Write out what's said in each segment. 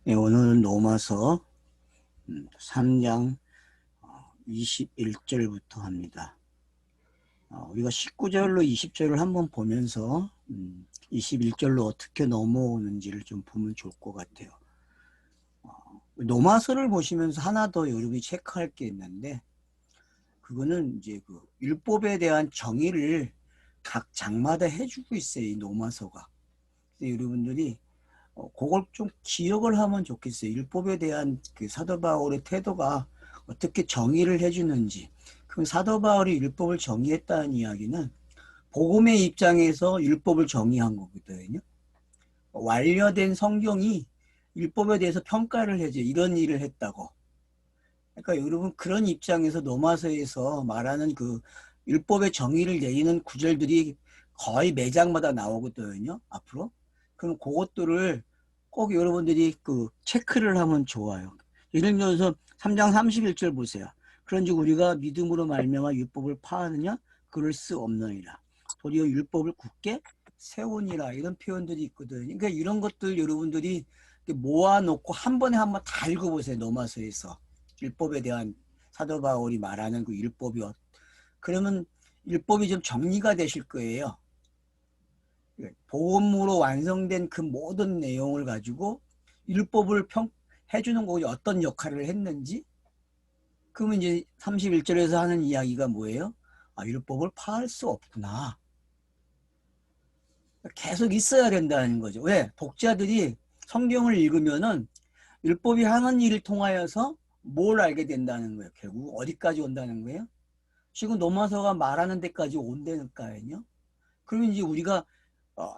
네, 오늘은 로마서 3장 21절부터 합니다. 우리가 19절로 20절을 한번 보면서 21절로 어떻게 넘어오는지를 좀 보면 좋을 것 같아요. 로마서를 보시면서 하나 더 여러분이 체크할 게 있는데, 그거는 이제 그 율법에 대한 정의를 각 장마다 해주고 있어요, 이 로마서가. 그래서 여러분들이 그걸 좀 기억을 하면 좋겠어요. 율법에 대한 그 사도 바울의 태도가 어떻게 정의를 해주는지. 그럼 사도 바울이 율법을 정의했다는 이야기는 복음의 입장에서 율법을 정의한 거거든요. 완료된 성경이 율법에 대해서 평가를 해줘. 이런 일을 했다고. 그러니까 여러분 그런 입장에서 로마서에서 말하는 그 율법의 정의를 내리는 구절들이 거의 매 장마다 나오거든요. 앞으로. 그럼 그것들을 꼭 여러분들이 그 체크를 하면 좋아요. 예를 들어서 3장 31절 보세요. 그런즉 우리가 믿음으로 말미암아 율법을 파하느냐? 그럴 수 없느니라. 도리어 율법을 굳게 세우니라. 이런 표현들이 있거든요. 그러니까 이런 것들 여러분들이 모아놓고 한 번에 한번 다 읽어보세요. 로마서에서. 율법에 대한 사도 바울이 말하는 그 율법이 그러면 율법이 좀 정리가 되실 거예요. 복음으로 완성된 그 모든 내용을 가지고 율법을 해주는 거고 어떤 역할을 했는지. 그러면 이제 31절에서 하는 이야기가 뭐예요? 율법을 파할 수 없구나. 계속 있어야 된다는 거죠. 왜? 독자들이 성경을 읽으면은 율법이 하는 일을 통하여서 뭘 알게 된다는 거예요. 결국 어디까지 온다는 거예요? 지금 로마서가 말하는 데까지 온다니까요. 그러면 이제 우리가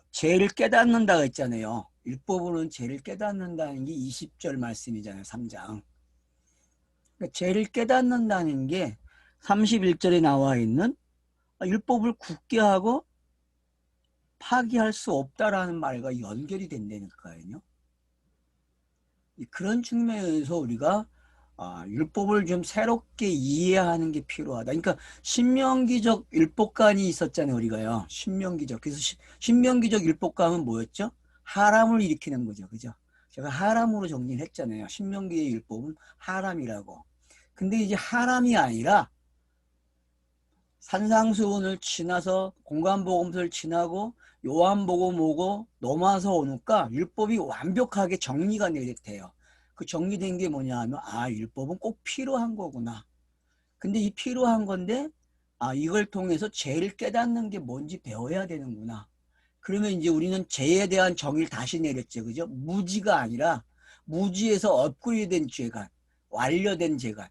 죄를 깨닫는다고 했잖아요. 율법으로는 죄를 깨닫는다는 게 20절 말씀이잖아요. 3장. 그러니까 죄를 깨닫는다는 게 31절에 나와 있는 율법을 굳게 하고 파기할 수 없다라는 말과 연결이 된다니까요. 그런 측면에서 우리가 율법을 좀 새롭게 이해하는 게 필요하다. 그러니까 신명기적 율법관이 있었잖아요, 우리가요. 신명기적. 그래서 신명기적 율법관은 뭐였죠? 하람을 일으키는 거죠, 그죠? 제가 하람으로 정리를 했잖아요. 신명기의 율법은 하람이라고. 근데 이제 하람이 아니라 산상수훈을 지나서 공간복음서를 지나고 요한복음 오고 넘어서 오니까 율법이 완벽하게 정리가 돼요. 그 정리된 게 뭐냐 하면 율법은 꼭 필요한 거구나. 근데 이 필요한 건데 이걸 통해서 죄를 깨닫는 게 뭔지 배워야 되는구나. 그러면 이제 우리는 죄에 대한 정의를 다시 내렸죠. 그죠? 무지가 아니라 무지에서 업그레이드된 죄가 완료된 죄가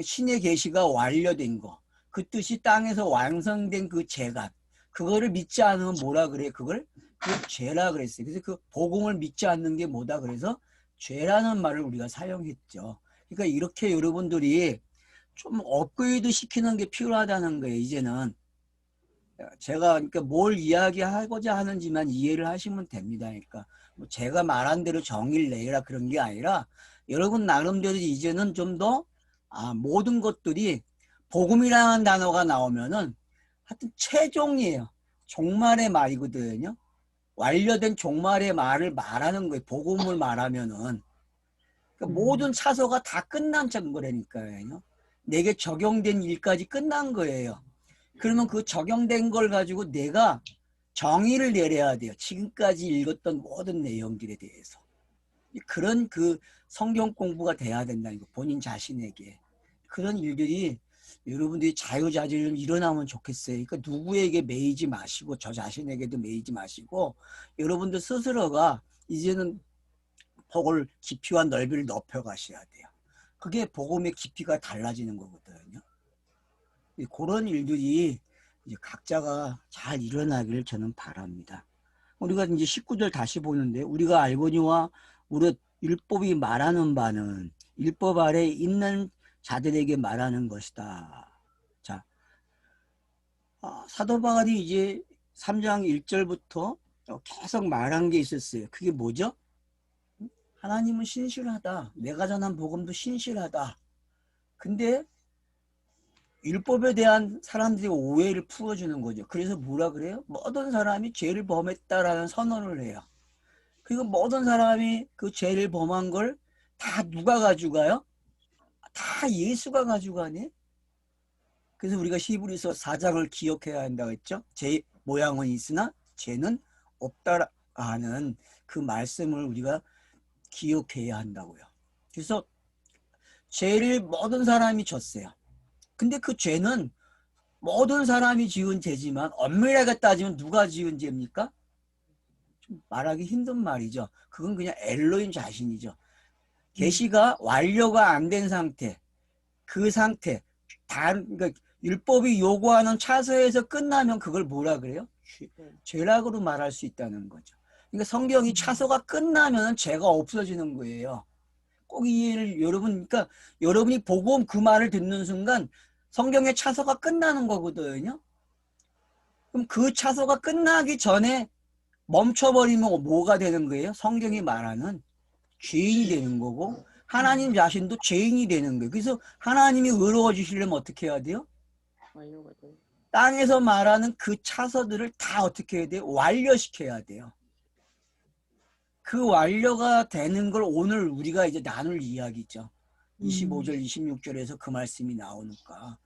신의 계시가 완료된 거. 그 뜻이 땅에서 완성된 그 죄가 그거를 믿지 않으면 뭐라 그래? 그걸 그 죄라 그랬어요. 그래서 그 복음을 믿지 않는 게 뭐다 그래서 죄라는 말을 우리가 사용했죠. 그러니까 이렇게 여러분들이 좀 업그레이드 시키는 게 필요하다는 거예요. 이제는 제가 그러니까 뭘 이야기하고자 하는지만 이해를 하시면 됩니다. 그러니까 뭐 제가 말한 대로 정의를 내라 그런 게 아니라 여러분 나름대로 이제는 좀 더 모든 것들이 복음이라는 단어가 나오면은 하여튼 최종이에요. 종말의 말이거든요. 완료된 종말의 말을 말하는 거예요. 복음을 말하면은 그러니까 모든 차서가 다 끝난 거라니까요. 내게 적용된 일까지 끝난 거예요. 그러면 그 적용된 걸 가지고 내가 정의를 내려야 돼요. 지금까지 읽었던 모든 내용들에 대해서. 그런 그 성경 공부가 돼야 된다는 거, 본인 자신에게. 그런 일들이 여러분들이 자유자재로 일어나면 좋겠어요. 그러니까 누구에게 매이지 마시고 저 자신에게도 매이지 마시고 여러분들 스스로가 이제는 복을 깊이와 넓이를 높여 가셔야 돼요. 그게 복음의 깊이가 달라지는 거거든요. 그런 일들이 이제 각자가 잘 일어나기를 저는 바랍니다. 우리가 이제 19절 다시 보는데 우리가 알거니와 우리 율법이 말하는 바는 율법 아래 있는 자들에게 말하는 것이다. 자, 사도 바울이 이제 3장 1절부터 계속 말한 게 있었어요. 그게 뭐죠? 하나님은 신실하다. 내가 전한 복음도 신실하다. 근데 율법에 대한 사람들이 오해를 풀어주는 거죠. 그래서 뭐라 그래요? 모든 사람이 죄를 범했다라는 선언을 해요. 그리고 모든 사람이 그 죄를 범한 걸 다 누가 가져가요? 다 예수가 가져가네. 그래서 우리가 히브리서 4장을 기억해야 한다고 했죠. 죄 모양은 있으나 죄는 없다 하는 그 말씀을 우리가 기억해야 한다고요. 그래서 죄를 모든 사람이 졌어요. 근데 그 죄는 모든 사람이 지은 죄지만 엄밀하게 따지면 누가 지은 죄입니까? 좀 말하기 힘든 말이죠. 그건 그냥 엘로임 자신이죠. 계시가 완료가 안 된 상태, 그 상태, 그러니까 율법이 요구하는 차서에서 끝나면 그걸 뭐라 그래요? 죄락으로 말할 수 있다는 거죠. 그러니까 성경이 차서가 끝나면 죄가 없어지는 거예요. 꼭 이해를 그러니까 여러분이 복음 그 말을 듣는 순간 성경의 차서가 끝나는 거거든요. 그럼 그 차서가 끝나기 전에 멈춰버리면 뭐가 되는 거예요? 성경이 말하는 죄인이 되는 거고 하나님 자신도 죄인이 되는 거예요. 그래서 하나님이 의로워지시려면 어떻게 해야 돼요? 땅에서 말하는 그 차서들을 다 어떻게 해야 돼요? 완료시켜야 돼요. 그 완료가 되는 걸 오늘 우리가 이제 나눌 이야기죠. 25절, 26절에서 그 말씀이 나오니까.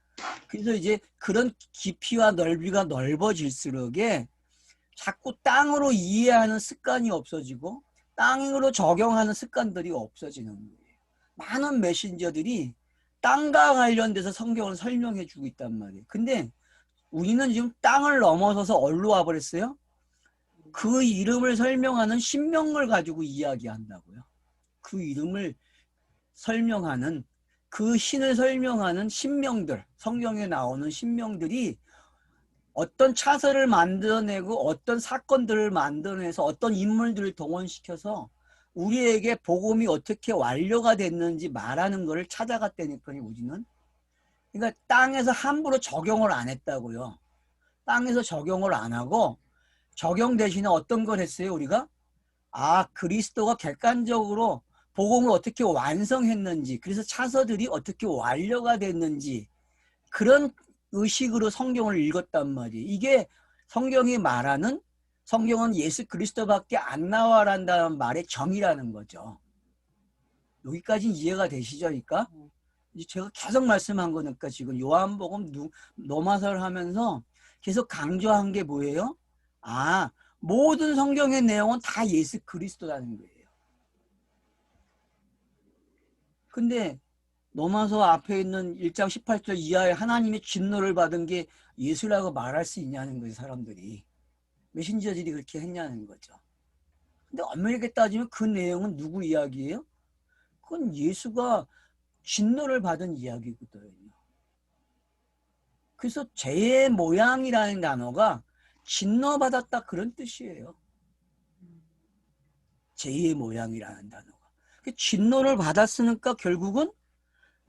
그래서 이제 그런 깊이와 넓이가 넓어질수록에 자꾸 땅으로 이해하는 습관이 없어지고 땅으로 적용하는 습관들이 없어지는 거예요. 많은 메신저들이 땅과 관련돼서 성경을 설명해 주고 있단 말이에요. 근데 우리는 지금 땅을 넘어서서 어디로 와버렸어요? 그 이름을 설명하는 신명을 가지고 이야기한다고요. 그 이름을 설명하는 그 신을 설명하는 신명들, 성경에 나오는 신명들이 어떤 차서를 만들어내고 어떤 사건들을 만들어내서 어떤 인물들을 동원시켜서 우리에게 복음이 어떻게 완료가 됐는지 말하는 것을 찾아갔다니까요. 우리는. 그러니까 땅에서 함부로 적용을 안 했다고요. 땅에서 적용을 안 하고 적용 대신에 어떤 걸 했어요? 우리가? 그리스도가 객관적으로 복음을 어떻게 완성했는지, 그래서 차서들이 어떻게 완료가 됐는지 그런 의식으로 성경을 읽었단 말이에요. 이게 성경이 말하는 성경은 예수 그리스도밖에 안 나와란다는 말의 정의라는 거죠. 여기까지 이해가 되시죠? 그러니까 제가 계속 말씀한 거니까 지금 요한복음 노마설 하면서 계속 강조한 게 뭐예요? 모든 성경의 내용은 다 예수 그리스도라는 거예요. 근데 노마서 앞에 있는 1장 18절 이하에 하나님의 진노를 받은 게 예수라고 말할 수 있냐는 거예요. 사람들이. 메신저들이 그렇게 했냐는 거죠. 근데 엄밀하게 따지면 그 내용은 누구 이야기예요? 그건 예수가 진노를 받은 이야기거든요. 그래서 죄의 모양이라는 단어가 진노받았다 그런 뜻이에요. 죄의 모양이라는 단어가. 진노를 받았으니까 결국은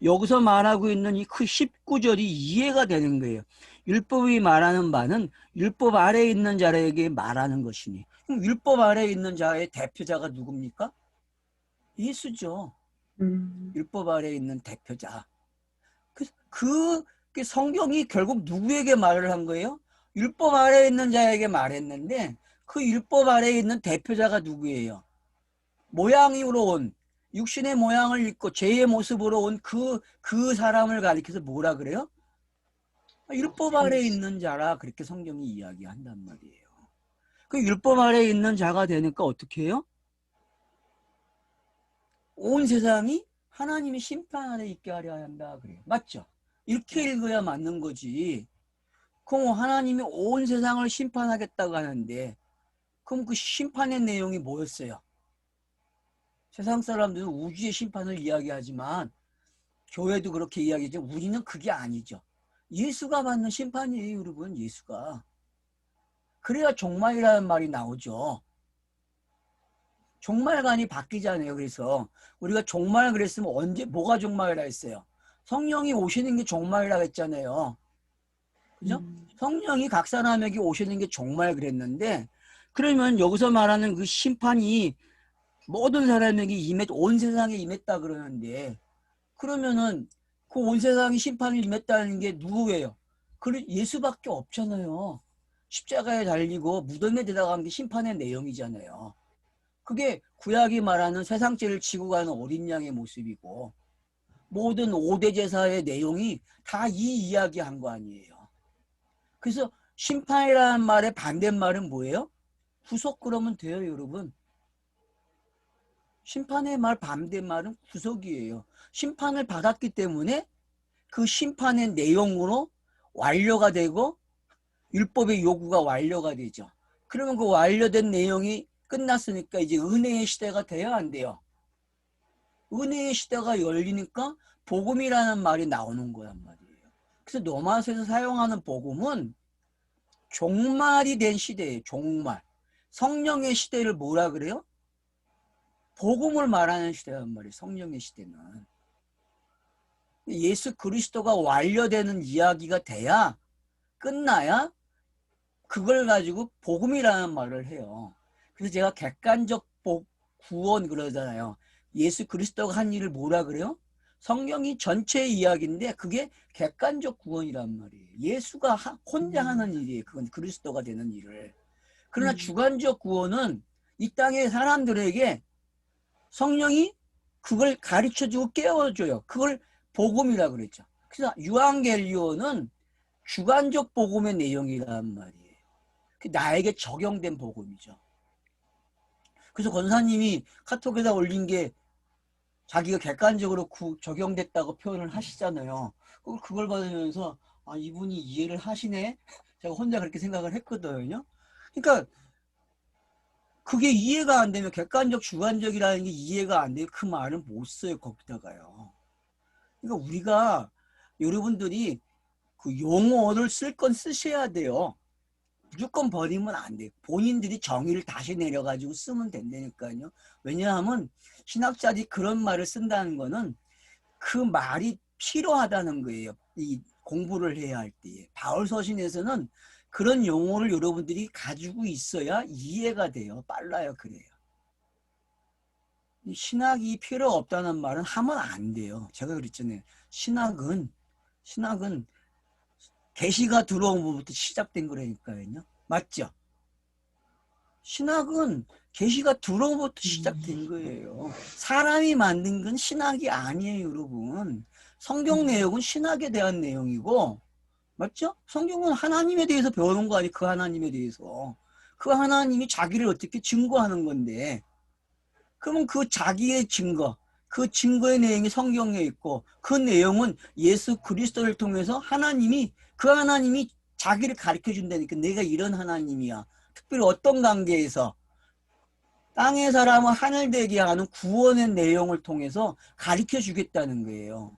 여기서 말하고 있는 이 그 19절이 이해가 되는 거예요. 율법이 말하는 바는 율법 아래에 있는 자에게 말하는 것이니. 그럼 율법 아래에 있는 자의 대표자가 누굽니까? 예수죠. 율법 아래에 있는 대표자. 그 성경이 결국 누구에게 말을 한 거예요? 율법 아래에 있는 자에게 말했는데 그 율법 아래에 있는 대표자가 누구예요? 모양으로 온 육신의 모양을 입고 죄의 모습으로 온 그 사람을 가리켜서 뭐라 그래요? 율법 아래에 있는 자라 그렇게 성경이 이야기한단 말이에요. 그 율법 아래에 있는 자가 되니까 어떻게 해요? 온 세상이 하나님의 심판 아래 있게 하려 한다 그래요. 맞죠? 이렇게 읽어야 맞는 거지. 그럼 하나님이 온 세상을 심판하겠다고 하는데 그럼 그 심판의 내용이 뭐였어요? 세상 사람들은 우주의 심판을 이야기하지만 교회도 그렇게 이야기하지만 우리는 그게 아니죠. 예수가 받는 심판이에요. 여러분. 예수가. 그래야 종말이라는 말이 나오죠. 종말관이 바뀌잖아요. 그래서 우리가 종말 그랬으면 언제 뭐가 종말이라 했어요? 성령이 오시는 게 종말이라고 했잖아요. 그죠? 성령이 각 사람에게 오시는 게 종말 그랬는데 그러면 여기서 말하는 그 심판이 모든 사람에게 온 세상에 임했다 그러는데 그러면은 그 온 세상이 심판을 임했다는 게 누구예요? 예수밖에 없잖아요. 십자가에 달리고 무덤에 들어간 게 심판의 내용이잖아요. 그게 구약이 말하는 세상죄를 지고 가는 어린 양의 모습이고 모든 5대 제사의 내용이 다 이 이야기 한 거 아니에요. 그래서 심판이라는 말의 반대말은 뭐예요? 구속 그러면 돼요, 여러분. 심판의 말 반대말은 구속이에요. 심판을 받았기 때문에 그 심판의 내용으로 완료가 되고 율법의 요구가 완료가 되죠. 그러면 그 완료된 내용이 끝났으니까 이제 은혜의 시대가 돼야 안 돼요. 은혜의 시대가 열리니까 복음이라는 말이 나오는 거란 말이에요. 그래서 로마서에서 사용하는 복음은 종말이 된 시대예요. 종말. 성령의 시대를 뭐라 그래요? 복음을 말하는 시대란 말이에요. 성령의 시대는. 예수 그리스도가 완료되는 이야기가 돼야 끝나야 그걸 가지고 복음이라는 말을 해요. 그래서 제가 객관적 구원 그러잖아요. 예수 그리스도가 한 일을 뭐라 그래요? 성경이 전체의 이야기인데 그게 객관적 구원이란 말이에요. 예수가 혼자 하는 일이에요. 그건 그리스도가 되는 일을. 그러나 주관적 구원은 이 땅의 사람들에게 성령이 그걸 가르쳐주고 깨워줘요. 그걸 복음이라 그랬죠. 그래서 유앙겔리오는 주관적 복음의 내용이란 말이에요. 나에게 적용된 복음이죠. 그래서 권사님이 카톡에다 올린 게 자기가 객관적으로 적용됐다고 표현을 하시잖아요. 그걸 받으면서 아, 이분이 이해를 하시네? 제가 혼자 그렇게 생각을 했거든요. 그러니까 그게 이해가 안 되면 객관적, 주관적이라는 게 이해가 안 되면 그 말은 못 써요, 거기다가요. 그러니까 우리가 여러분들이 그 용어를 쓸 건 쓰셔야 돼요. 무조건 버리면 안 돼요. 본인들이 정의를 다시 내려가지고 쓰면 된다니까요. 왜냐하면 신학자들이 그런 말을 쓴다는 거는 그 말이 필요하다는 거예요. 이 공부를 해야 할 때에. 바울 서신에서는 그런 용어를 여러분들이 가지고 있어야 이해가 돼요. 빨라요. 그래요. 신학이 필요 없다는 말은 하면 안 돼요. 제가 그랬잖아요. 신학은 계시가 들어온 부부터 시작된 거라니까요. 맞죠? 신학은 계시가 들어온 부터 시작된 거예요. 사람이 만든 건 신학이 아니에요, 여러분. 성경 내용은 신학에 대한 내용이고, 맞죠? 성경은 하나님에 대해서 배우는 거 아니에요, 그 하나님에 대해서. 그 하나님이 자기를 어떻게 증거하는 건데, 그러면 그 자기의 증거, 그 증거의 내용이 성경에 있고 그 내용은 예수 그리스도를 통해서 그 하나님이 자기를 가르쳐 준다니까. 내가 이런 하나님이야. 특별히 어떤 관계에서 땅의 사람을 하늘 되게 하는 구원의 내용을 통해서 가르쳐 주겠다는 거예요.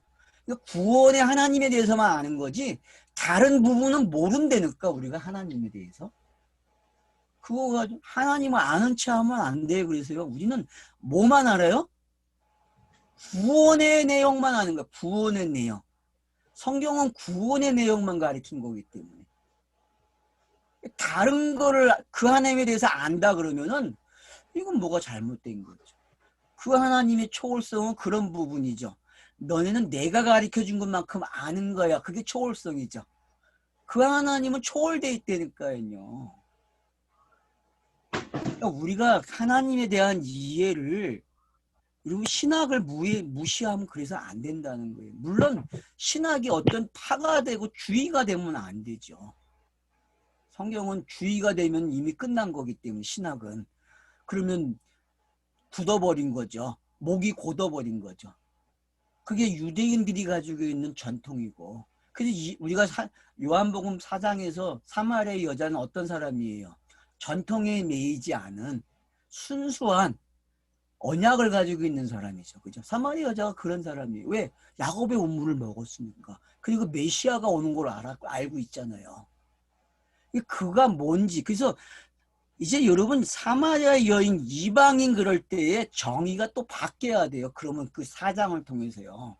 구원의 하나님에 대해서만 아는 거지 다른 부분은 모른다니까. 우리가 하나님에 대해서 그거 가지고 하나님을 아는 체 하면 안 돼요. 그래서요, 우리는 뭐만 알아요? 구원의 내용만 아는 거야. 구원의 내용. 성경은 구원의 내용만 가르친 거기 때문에. 다른 거를 그 하나님에 대해서 안다 그러면은 이건 뭐가 잘못된 거죠. 그 하나님의 초월성은 그런 부분이죠. 너네는 내가 가르쳐 준 것만큼 아는 거야. 그게 초월성이죠. 그 하나님은 초월돼 있다니까요. 그러니까 우리가 하나님에 대한 이해를, 그리고 신학을 무시하면 그래서 안 된다는 거예요. 물론 신학이 어떤 파가 되고 주의가 되면 안 되죠. 성경은 주의가 되면 이미 끝난 거기 때문에 신학은. 그러면 굳어버린 거죠. 목이 곧어버린 거죠. 그게 유대인들이 가지고 있는 전통이고. 그래서 우리가 요한복음 4장에서 사마리아 여자는 어떤 사람이에요? 전통에 매이지 않은 순수한 언약을 가지고 있는 사람이죠. 그죠? 사마리아 여자가 그런 사람이에요. 왜? 야곱의 우물을 먹었으니까. 그리고 메시아가 오는 걸 알고 있잖아요. 그가 뭔지. 그래서 이제 여러분 사마리아 여인 이방인 그럴 때에 정의가 또 바뀌어야 돼요. 그러면 그 사장을 통해서요.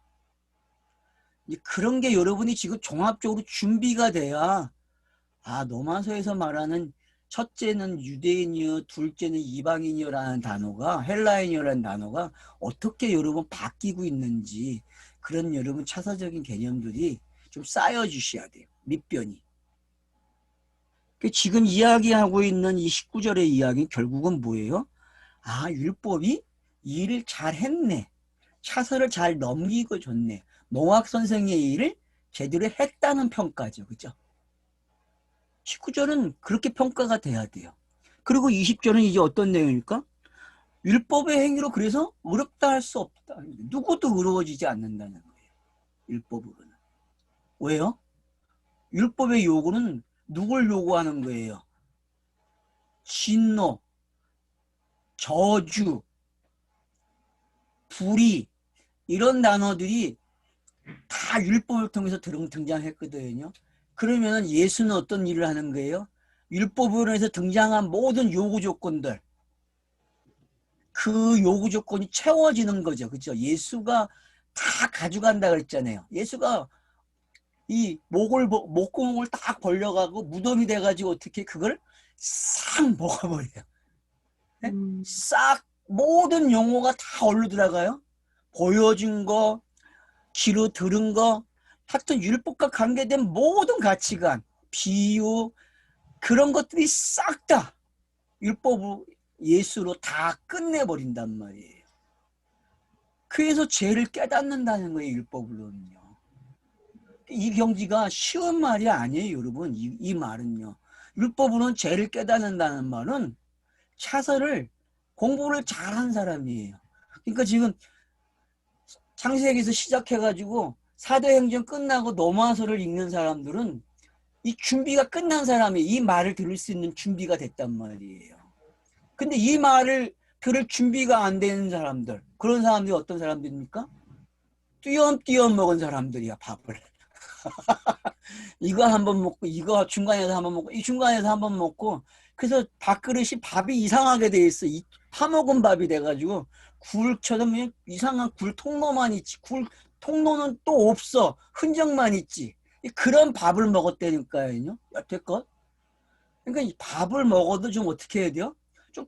그런 게 여러분이 지금 종합적으로 준비가 돼야 로마서에서 말하는 첫째는 유대인이요, 둘째는 이방인이요라는 단어가, 헬라인이요라는 단어가 어떻게 여러분 바뀌고 있는지 그런 여러분 차사적인 개념들이 좀 쌓여주셔야 돼요. 밑변이. 지금 이야기하고 있는 이 19절의 이야기 결국은 뭐예요? 아, 율법이 일을 잘 했네. 차선을 잘 넘기고 줬네. 농학 선생의 일을 제대로 했다는 평가죠. 그죠? 19절은 그렇게 평가가 돼야 돼요. 그리고 20절은 이제 어떤 내용일까? 율법의 행위로 그래서 의롭다 할 수 없다. 누구도 의로워지지 않는다는 거예요. 율법으로는. 왜요? 율법의 요구는 누굴 요구하는 거예요? 진노, 저주, 불의 이런 단어들이 다 율법을 통해서 등장했거든요. 그러면 예수는 어떤 일을 하는 거예요? 율법으로 해서 등장한 모든 요구 조건들, 그 요구 조건이 채워지는 거죠. 그렇죠? 예수가 다 가져간다 그랬잖아요. 예수가 이 목구멍을 딱 벌려가고 무덤이 돼가지고 어떻게 그걸 싹 먹어버려요. 네? 싹 모든 용어가 다 얼로 들어가요. 보여준 거, 귀로 들은 거, 하여튼 율법과 관계된 모든 가치관, 비유 그런 것들이 싹 다 율법 예수로 다 끝내버린단 말이에요. 그래서 죄를 깨닫는다는 거예요. 율법으로는요. 이 경지가 쉬운 말이 아니에요. 여러분. 이 말은요. 율법으로는 죄를 깨닫는다는 말은 차서를 공부를 잘한 사람이에요. 그러니까 지금 창세기에서 시작해가지고 사도행전 끝나고 노마서를 읽는 사람들은 이 준비가 끝난 사람이 이 말을 들을 수 있는 준비가 됐단 말이에요. 근데 이 말을 들을 준비가 안 되는 사람들, 그런 사람들이 어떤 사람들입니까? 띄엄띄엄 먹은 사람들이야, 밥을. 이거 한번 먹고, 이거 중간에서 한번 먹고, 이 중간에서 한번 먹고, 그래서 밥그릇이 밥이 이상하게 돼 있어. 이 파먹은 밥이 돼가지고, 굴처럼 이상한 굴 통로만 있지. 굴 통로는 또 없어. 흔적만 있지. 그런 밥을 먹었다니까요. 여태껏. 그러니까 이 밥을 먹어도 좀 어떻게 해야 돼요? 좀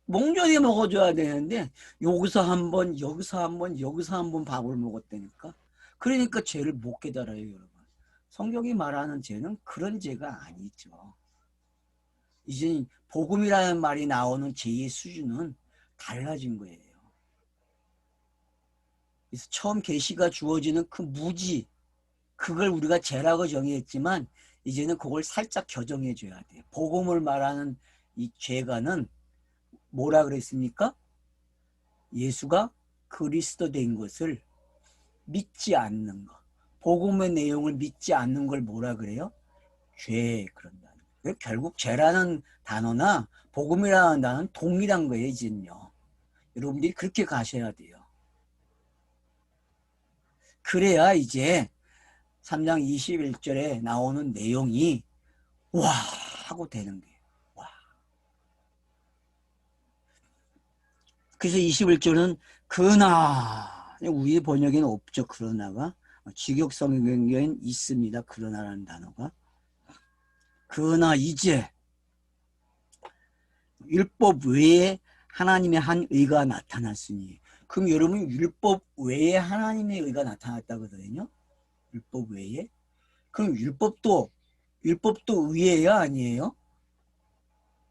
몽졸이 먹어줘야 되는데 여기서 한 번, 여기서 한 번, 여기서 한 번 밥을 먹었다니까. 그러니까 죄를 못 깨달아요, 여러분. 성경이 말하는 죄는 그런 죄가 아니죠. 이제 복음이라는 말이 나오는 죄의 수준은 달라진 거예요. 그래서 처음 계시가 주어지는 그 무지, 그걸 우리가 죄라고 정의했지만 이제는 그걸 살짝 교정해 줘야 돼요. 복음을 말하는 이 죄가는 뭐라 그랬습니까? 예수가 그리스도 된 것을 믿지 않는 것. 복음의 내용을 믿지 않는 걸 뭐라 그래요? 죄 그런다는 거예요. 결국 죄라는 단어나 복음이라는 단어는 동일한 거예요. 이제는요. 여러분들이 그렇게 가셔야 돼요. 그래야 이제 3장 21절에 나오는 내용이 와 하고 되는 거예요. 와. 그래서 21절은 그러나 우리 번역에는 없죠. 그러나가 직역성경에는 있습니다. 그러나라는 단어가. 그러나 이제 율법 외에 하나님의 한 의가 나타났으니 그럼 여러분 율법 외에 하나님의 의가 나타났다거든요. 율법 외에. 그럼 율법도 의예요, 아니에요?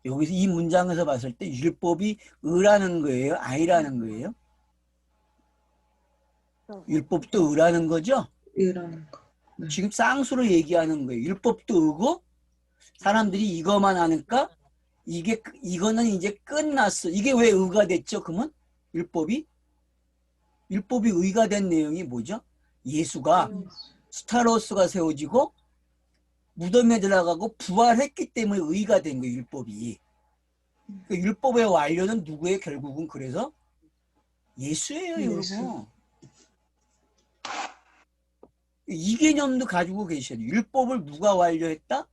여기서 이 문장에서 봤을 때 율법이 의라는 거예요, 아니라는 거예요? 율법도 의라는 거죠? 의라는 거. 네. 지금 쌍수로 얘기하는 거예요. 율법도 의고 사람들이 이거만 하니까 이거는 이제 끝났어. 이게 왜 의가 됐죠? 그러면 율법이 의가 된 내용이 뭐죠? 예수가 스타로스가 세워지고 무덤에 들어가고 부활했기 때문에 의가 된 거예요. 율법이. 그 율법의 완료는 누구예요? 결국은 그래서 예수예요. 여러분. 이 개념도 가지고 계셔야 돼요. 율법을 누가 완료했다?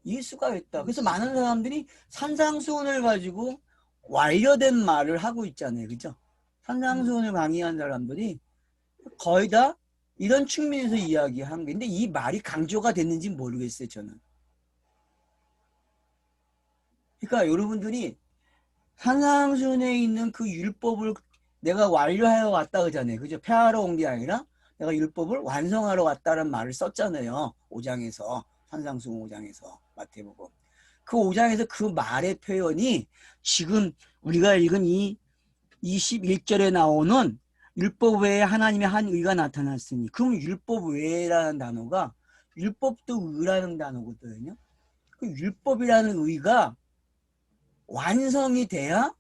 예수가 했다. 그래서 많은 사람들이 산상수훈을 가지고 완료된 말을 하고 있잖아요. 그죠? 산상수훈을 강의한 사람들이 거의 다 이런 측면에서 이야기한 건데 이 말이 강조가 됐는지 모르겠어요. 저는. 그러니까 여러분들이 산상수훈에 있는 그 율법을 내가 완료하여 왔다 그러잖아요. 그죠? 폐하러 온 게 아니라 내가 율법을 완성하러 왔다는 말을 썼잖아요. 5장에서. 산상수훈 5장에서. 마태복음. 그 5장에서 그 말의 표현이 지금 우리가 읽은 이 21절에 나오는 율법 외에 하나님의 한 의가 나타났으니, 그럼 율법 외라는 단어가 율법도 의라는 단어거든요. 그 율법이라는 의가 완성이 돼야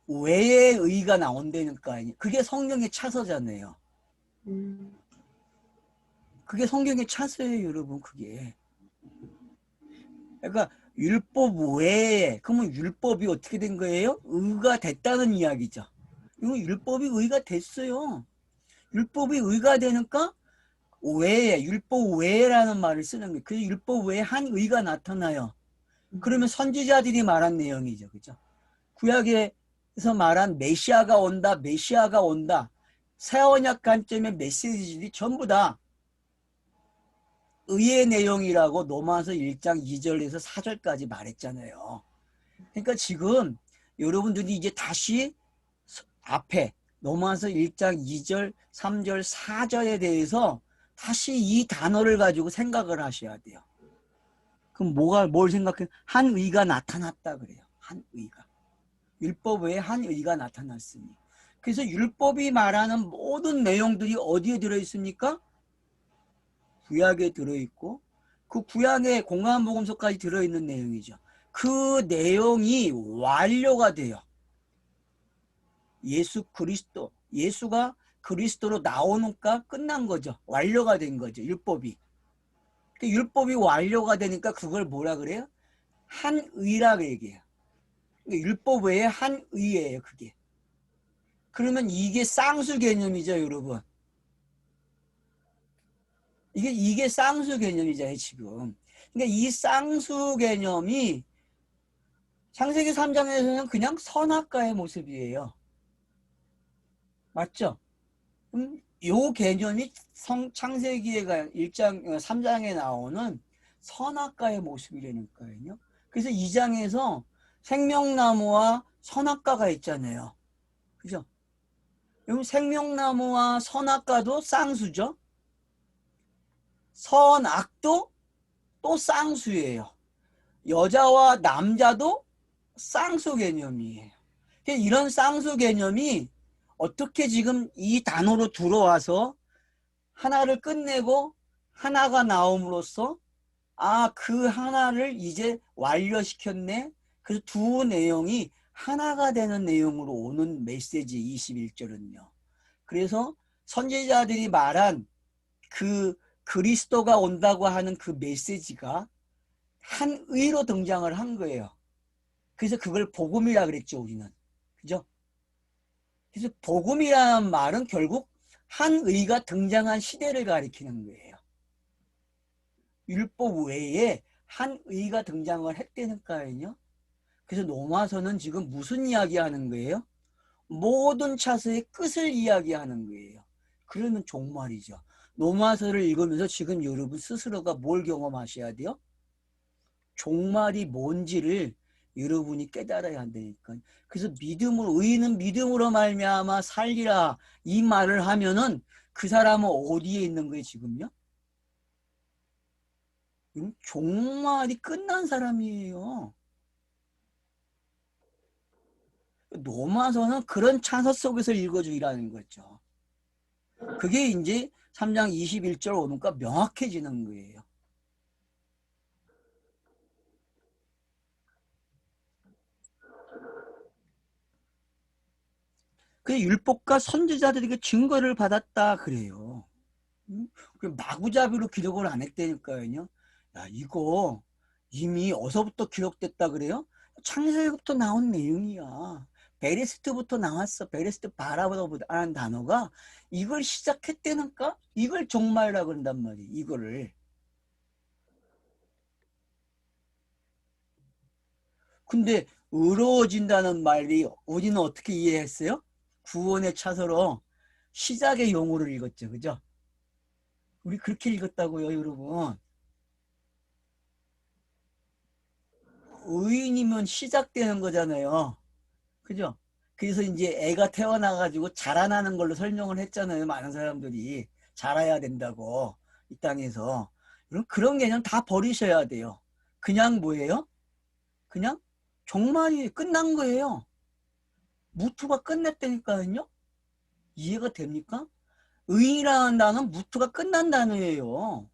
외의 의가 나온다니까. 그게 성경의 차서잖아요. 그게 성경의 차서예요, 여러분. 그게. 그러니까 율법 외에, 그러면 율법이 어떻게 된 거예요? 의가 됐다는 이야기죠. 이거 율법이 의가 됐어요. 율법이 의가 되니까 외에, 율법 외라는 말을 쓰는 거예요. 그 율법 외에 한 의가 나타나요. 그러면 선지자들이 말한 내용이죠. 그죠? 구약에서 말한 메시아가 온다, 메시아가 온다. 새언약 관점의 메시지들이 전부 다 의의 내용이라고 로마서 1장 2절에서 4절까지 말했잖아요. 그러니까 지금 여러분들이 이제 다시 앞에 로마서 1장 2절, 3절, 4절에 대해서 다시 이 단어를 가지고 생각을 하셔야 돼요. 그럼 뭘 생각해? 한 의가 나타났다 그래요. 한 의가. 율법 외에 한 의가 나타났으니. 그래서 율법이 말하는 모든 내용들이 어디에 들어있습니까? 구약에 들어있고, 그 구약의 공간복음서까지 들어있는 내용이죠. 그 내용이 완료가 돼요. 예수 그리스도, 예수가 그리스도로 나오니까 끝난 거죠. 완료가 된 거죠. 율법이. 그 율법이 완료가 되니까 그걸 뭐라 그래요? 한 의라고 얘기해요. 그러니까 율법 외에 한 의예요, 그게. 그러면 이게 쌍수 개념이죠, 여러분. 이게 쌍수 개념이잖아요, 지금. 그러니까 이 쌍수 개념이 창세기 3장에서는 그냥 선악과의 모습이에요. 맞죠? 요 개념이 창세기에 3장에 나오는 선악과의 모습이라니까요. 그래서 2장에서 생명나무와 선악과가 있잖아요. 그죠? 그럼 생명나무와 선악과도 쌍수죠. 선악도 또 쌍수예요. 여자와 남자도 쌍수 개념이에요. 이런 쌍수 개념이 어떻게 지금 이 단어로 들어와서 하나를 끝내고 하나가 나옴으로써 그 하나를 이제 완료시켰네. 그래서 두 내용이 하나가 되는 내용으로 오는 메시지 21절은요. 그래서 선지자들이 말한 그 그리스도가 온다고 하는 그 메시지가 한 의로 등장을 한 거예요. 그래서 그걸 복음이라 그랬죠, 우리는. 그죠? 그래서 복음이라는 말은 결국 한 의가 등장한 시대를 가리키는 거예요. 율법 외에 한 의가 등장을 했다니까요. 그래서 로마서는 지금 무슨 이야기하는 거예요? 모든 차서의 끝을 이야기하는 거예요. 그러면 종말이죠. 로마서를 읽으면서 지금 여러분 스스로가 뭘 경험하셔야 돼요? 종말이 뭔지를 여러분이 깨달아야 한다니까. 그래서 믿음으로, 의인은 믿음으로 말미암아 살리라 이 말을 하면은 그 사람은 어디에 있는 거예요 지금요? 종말이 끝난 사람이에요. 로마서는 그런 찬서 속에서 읽어주라는 거죠. 그게 이제 3장 21절 오니까 명확해지는 거예요. 그 율법과 선지자들에게 증거를 받았다 그래요. 마구잡이로 기록을 안 했다니까요. 야, 이거 이미 어서부터 기록됐다 그래요? 창세기부터 나온 내용이야. 베레스트부터 나왔어. 베레스트 바라보다라는 단어가 이걸 시작했다니까? 이걸 종말이라고 그런단 말이에요. 이거를. 근데 의로워진다는 말이 우리는 어떻게 이해했어요? 구원의 차서로 시작의 용어를 읽었죠. 그죠? 우리 그렇게 읽었다고요, 여러분. 의인이면 시작되는 거잖아요. 그죠? 그래서 이제 애가 태어나가지고 자라나는 걸로 설명을 했잖아요. 많은 사람들이. 자라야 된다고. 이 땅에서. 그런 개념 다 버리셔야 돼요. 그냥 뭐예요? 그냥 종말이 끝난 거예요. 무토가 끝냈다니까요. 이해가 됩니까? 의인이라는 단어는 무토가 끝난 단어예요.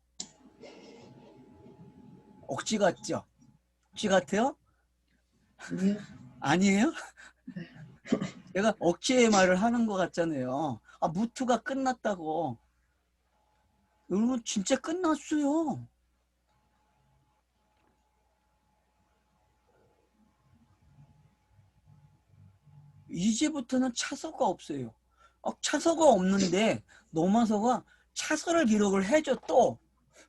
억지 같죠? 억지 같아요? 아니요. 아니에요? 네. 내가 억지의 말을 하는 것 같잖아요. 아, 무토가 끝났다고. 여러분 진짜 끝났어요. 이제부터는 차서가 없어요. 차서가 없는데 노마서가 차서를 기록을 해줘 또.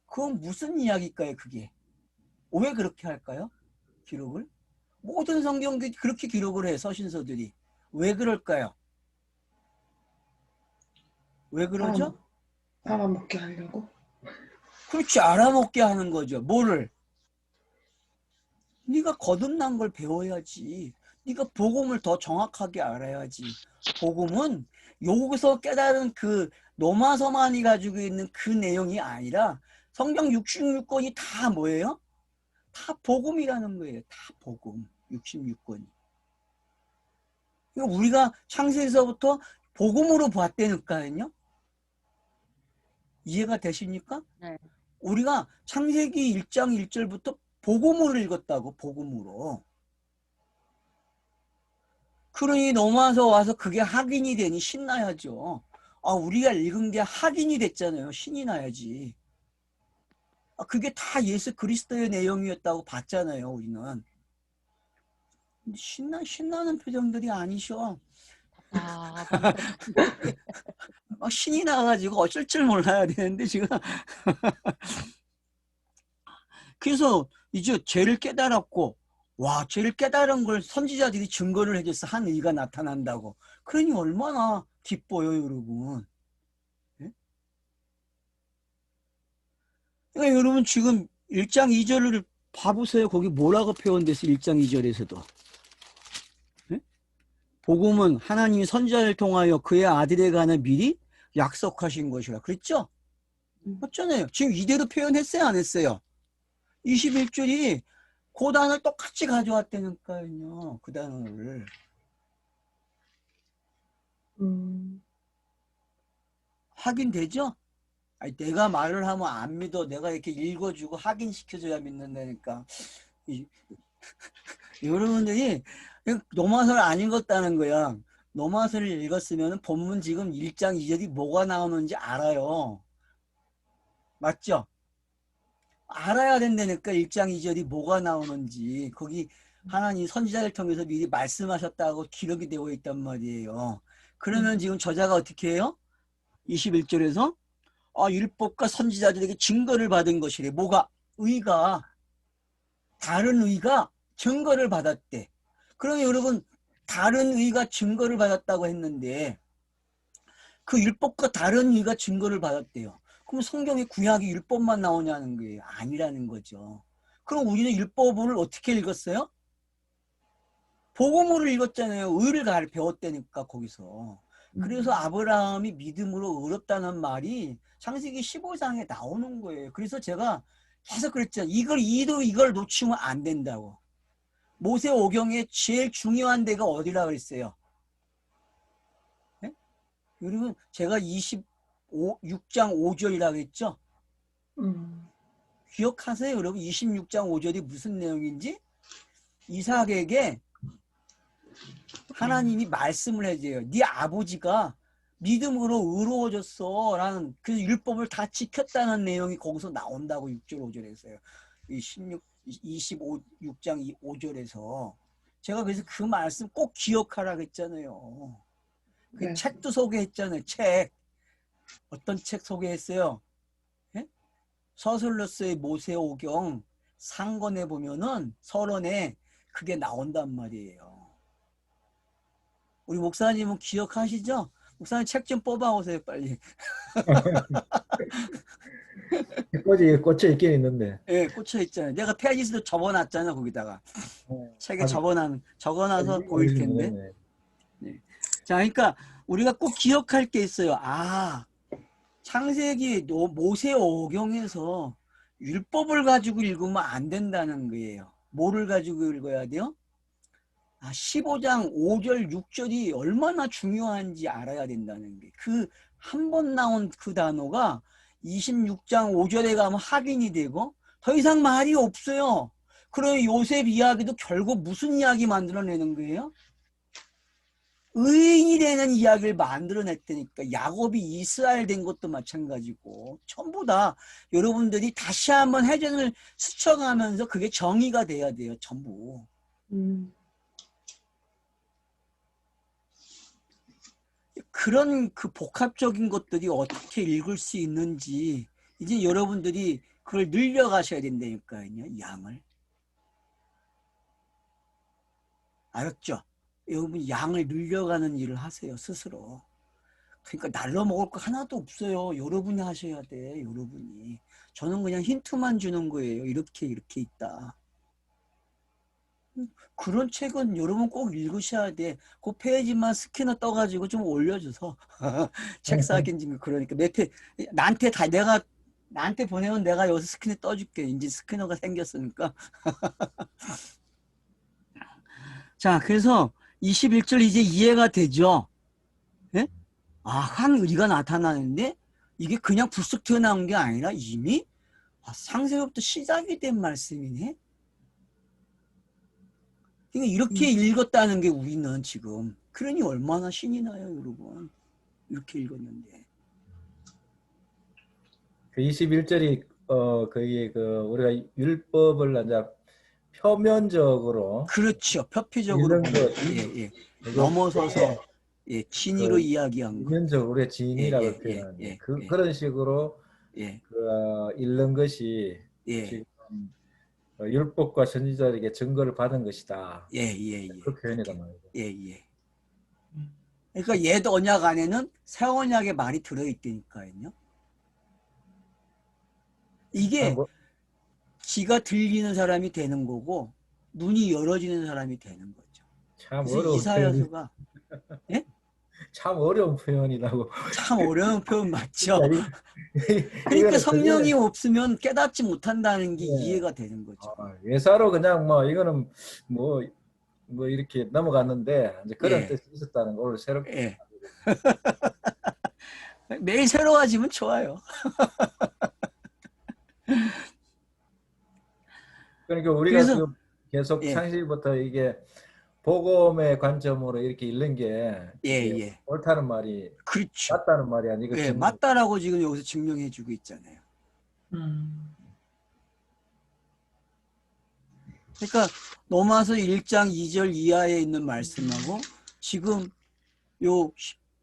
그건 무슨 이야기일까요, 그게? 왜 그렇게 할까요? 기록을? 모든 성경들이 그렇게 기록을 해, 서신서들이. 왜 그럴까요? 왜 그러죠? 알아먹게 하려고? 그렇지, 알아먹게 하는 거죠. 뭐를? 네가 거듭난 걸 배워야지. 네가 복음을 더 정확하게 알아야지. 복음은 여기서 깨달은 그 노마서만이 가지고 있는 그 내용이 아니라 성경 66권이 다 뭐예요? 다 복음이라는 거예요. 다 복음. 66권이. 그러니까 우리가 창세기서부터 복음으로 봤다니까요. 이해가 되십니까? 네. 우리가 창세기 1장 1절부터 복음으로 읽었다고, 복음으로. 그러니 넘어와서 와서 그게 확인이 되니 신나야죠. 아, 우리가 읽은 게 확인이 됐잖아요. 신이 나야지. 아, 그게 다 예수 그리스도의 내용이었다고 봤잖아요, 우리는. 근데 신나는 표정들이 아니셔. 아, 막 신이 나가지고 어쩔 줄 몰라야 되는데, 지금. 그래서 이제 죄를 깨달았고, 와, 죄를 깨달은 걸 선지자들이 증거를 해줘서 한 의가 나타난다고. 그러니 얼마나 기뻐요, 여러분. 예? 그러니까 여러분 지금 1장 2절을 봐보세요. 거기 뭐라고 표현돼서 1장 2절에서도. 예? 복음은 하나님이 선지자를 통하여 그의 아들에 관한 미리 약속하신 것이라. 그랬죠? 맞잖아요. 지금 이대로 표현했어요, 안 했어요? 21절이 그 단어를 똑같이 가져왔다니까요. 그 단어를. 확인되죠? 아니, 내가 말을 하면 안 믿어. 내가 이렇게 읽어주고 확인시켜줘야 믿는다니까. 여러분들이 노마서를 안 읽었다는 거야. 노마서를 읽었으면 본문 지금 1장 2절이 뭐가 나오는지 알아요. 맞죠? 알아야 된다니까 1장 2절이 뭐가 나오는지. 거기 하나님 선지자를 통해서 미리 말씀하셨다고 기록이 되어 있단 말이에요. 그러면 지금 저자가 어떻게 해요? 21절에서 율법과 선지자들에게 증거를 받은 것이래. 뭐가? 의가, 다른 의가 증거를 받았대. 그러면 여러분, 다른 의가 증거를 받았다고 했는데 그 율법과 다른 의가 증거를 받았대요. 그럼 성경에 구약이 율법만 나오냐는 거예요. 아니라는 거죠. 그럼 우리는 율법을 어떻게 읽었어요? 복음으로 읽었잖아요. 의를 배웠다니까 거기서. 그래서 아브라함이 믿음으로 의롭다는 말이 창세기 15장에 나오는 거예요. 그래서 제가 계속 그랬잖아요. 이걸 놓치면 안 된다고. 모세오경의 제일 중요한 데가 어디라 그랬어요? 네? 여러분 제가 6장 5절이라고 했죠? 기억하세요 여러분? 26장 5절이 무슨 내용인지? 이삭에게 하나님이 말씀을 해줘요. 네 아버지가 믿음으로 의로워졌어 라는 그 율법을 다 지켰다는 내용이 거기서 나온다고 6절 5절에서요. 이 26장 5절에서 제가 그래서 그 말씀 꼭 기억하라고 했잖아요. 그 네. 책도 소개했잖아요. 책. 어떤 책 소개했어요? 예? 서술로스의 모세오경 상권에 보면은 서론에 그게 나온단 말이에요. 우리 목사님은 기억하시죠? 목사님 책 좀 뽑아오세요 빨리. 꽃이 꽂혀 있긴 있는데. 예, 꽂혀 있잖아요. 내가 페이지도 접어놨잖아 거기다가. 책에 적어놔서 보일 텐데. 네. 자, 그러니까 우리가 꼭 기억할 게 있어요. 창세기 모세오경에서 율법을 가지고 읽으면 안 된다는 거예요. 뭐를 가지고 읽어야 돼요? 15장 5절 6절이 얼마나 중요한지 알아야 된다는 게, 그 한 번 나온 그 단어가 26장 5절에 가면 확인이 되고 더 이상 말이 없어요. 그럼 요셉 이야기도 결국 무슨 이야기 만들어내는 거예요? 의인이 되는 이야기를 만들어냈다니까. 야곱이 이스라엘 된 것도 마찬가지고 전부 다 여러분들이 다시 한번 해전을 스쳐가면서 그게 정의가 돼야 돼요. 전부. 그런 그 복합적인 것들이 어떻게 읽을 수 있는지 이제 여러분들이 그걸 늘려가셔야 된다니까요. 양을. 알았죠? 여러분 양을 늘려가는 일을 하세요. 스스로. 그러니까 날로 먹을 거 하나도 없어요. 여러분이 하셔야 돼. 여러분이. 저는 그냥 힌트만 주는 거예요. 이렇게 있다. 그런 책은 여러분 꼭 읽으셔야 돼. 그 페이지만 스캐너 떠가지고 좀 올려줘서 책 사긴 그러니까 몇 페 나한테 보내면 내가 여기서 스캐너 떠줄게. 이제 스캐너가 생겼으니까. 자, 그래서 21절 이제 이해가 되죠? 예? 한의리가 나타나는데 이게 그냥 불쑥 튀어나온 게 아니라 이미 상세부터 시작이 된 말씀이네. 그러니까 이렇게 읽었다는 게 우리는 지금. 그러니 얼마나 신이 나요, 여러분. 이렇게 읽었는데. 그 21절이 거기 우리가 율법을 이제 표면적으로 그렇죠. 표피적으로 읽는 보면. 것, 예. 넘어서서 진의로 이야기한 거. 표면적으로 우리가 진이라고 표현하는데 그런 식으로 읽는 것이 지금 율법과 선지자에게 증거를 받은 것이다. 그 표현이란 말이죠. 그러니까 옛 언약 안에는 새 언약의 말이 들어있다니까요. 이게 귀가 들리는 사람이 되는 거고 눈이 열어지는 사람이 되는 거죠. 참 그래서 어려운 이사야서가 참 어려운 표현이라고. 참 어려운 표현 맞죠? 그러니까 성령이 없으면 깨닫지 못한다는 게 이해가 되는 거죠. 예사로 그냥 이거는 뭐 이렇게 넘어갔는데 이제 그런 뜻이 있었다는 걸 새롭게. 매일 새로워지면 좋아요. 그러니까 우리가 지금 계속 창세기부터 이게 복음의 관점으로 이렇게 읽는 게 옳다는 말이, 그렇죠. 맞다는 말이 아니고 맞다라고 지금 여기서 증명해주고 있잖아요. 그러니까 로마서 1장 2절 이하에 있는 말씀하고 지금 요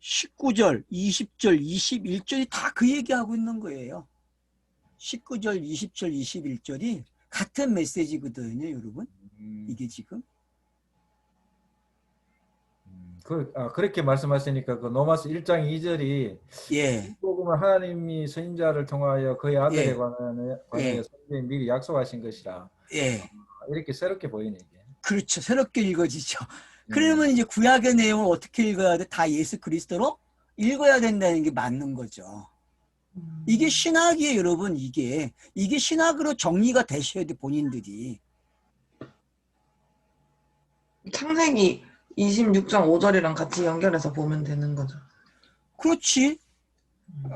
19절, 20절, 21절이 다 그 얘기하고 있는 거예요. 19절, 20절, 21절이 같은 메시지거든요, 여러분. 이게 지금. 그렇게 말씀하시니까 그 로마서 1장 2절이 복음을 하나님이 선지자를 통하여 그의 아들에 관하여 선지자에 미리 약속하신 것이라. 이렇게 새롭게 보이네 이게. 그렇죠. 새롭게 읽어지죠. 그러면 이제 구약의 내용을 어떻게 읽어야 돼? 다 예수 그리스도로 읽어야 된다는 게 맞는 거죠. 이게 신학이에요, 여러분. 이게 신학으로 정리가 되셔야 돼, 본인들이. 창세기 26장 5절이랑 같이 연결해서 보면 되는 거죠. 그렇지.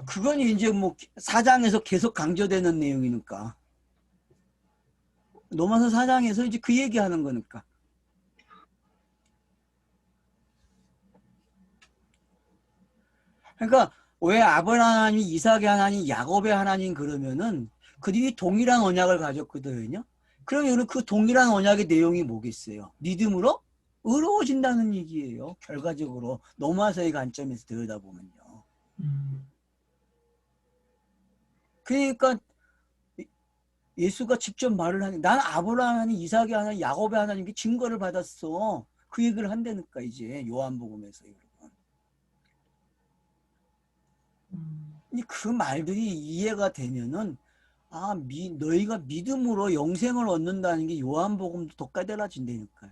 그건 이제 뭐 4장에서 계속 강조되는 내용이니까. 로마서 4장에서 이제 그 얘기하는 거니까. 그러니까 왜 아브라함 하나님, 이삭의 하나님, 야곱의 하나님 그러면은 그들이 동일한 언약을 가졌거든요. 그러면 그 동일한 언약의 내용이 뭐겠어요? 믿음으로 의로워진다는 얘기예요. 결과적으로 로마서의 관점에서 들여다보면요. 그러니까 예수가 직접 말을 하니 난 아브라함 하나님, 이삭의 하나님, 야곱의 하나님께 증거를 받았어. 그 얘기를 한다니까 이제 요한복음에서 여러분. 그 말들이 이해가 되면은 너희가 믿음으로 영생을 얻는다는 게 요한복음도 더 까달라진다니까요.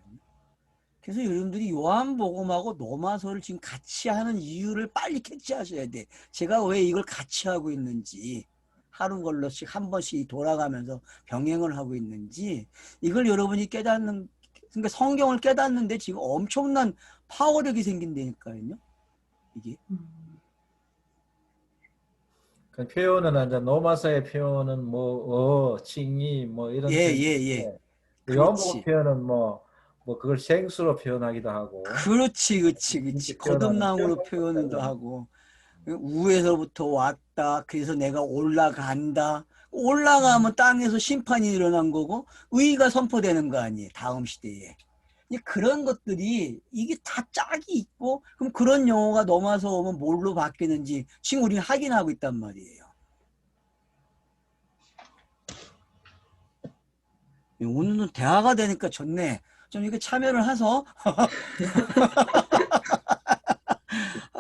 그래서 여러분들이 요한복음하고 로마서를 지금 같이 하는 이유를 빨리 캐치하셔야 돼. 제가 왜 이걸 같이 하고 있는지. 하루 걸러씩 한 번씩 돌아가면서 병행을 하고 있는지 이걸 여러분이 깨닫는 그러니까 성경을 깨닫는데 지금 엄청난 파워력이 생긴다니까요. 이게 그 표현은 이제 노마서의 표현은 뭐 칭의 뭐 이런 예. 표현인데 요한복음 그렇지. 표현은 뭐 그걸 생수로 표현하기도 하고 그렇지. 이렇게 표현하는 표현 거듭남으로 방법이 표현도 달라요. 하고 우에서부터 왔다. 그래서 내가 올라간다. 올라가면 땅에서 심판이 일어난 거고 의가 선포되는 거 아니에요. 다음 시대에. 그런 것들이 이게 다 짝이 있고 그럼 그런 용어가 넘어서 오면 뭘로 바뀌는지 지금 우리는 확인하고 있단 말이에요. 오늘은 대화가 되니까 좋네. 좀 이거 참여를 해서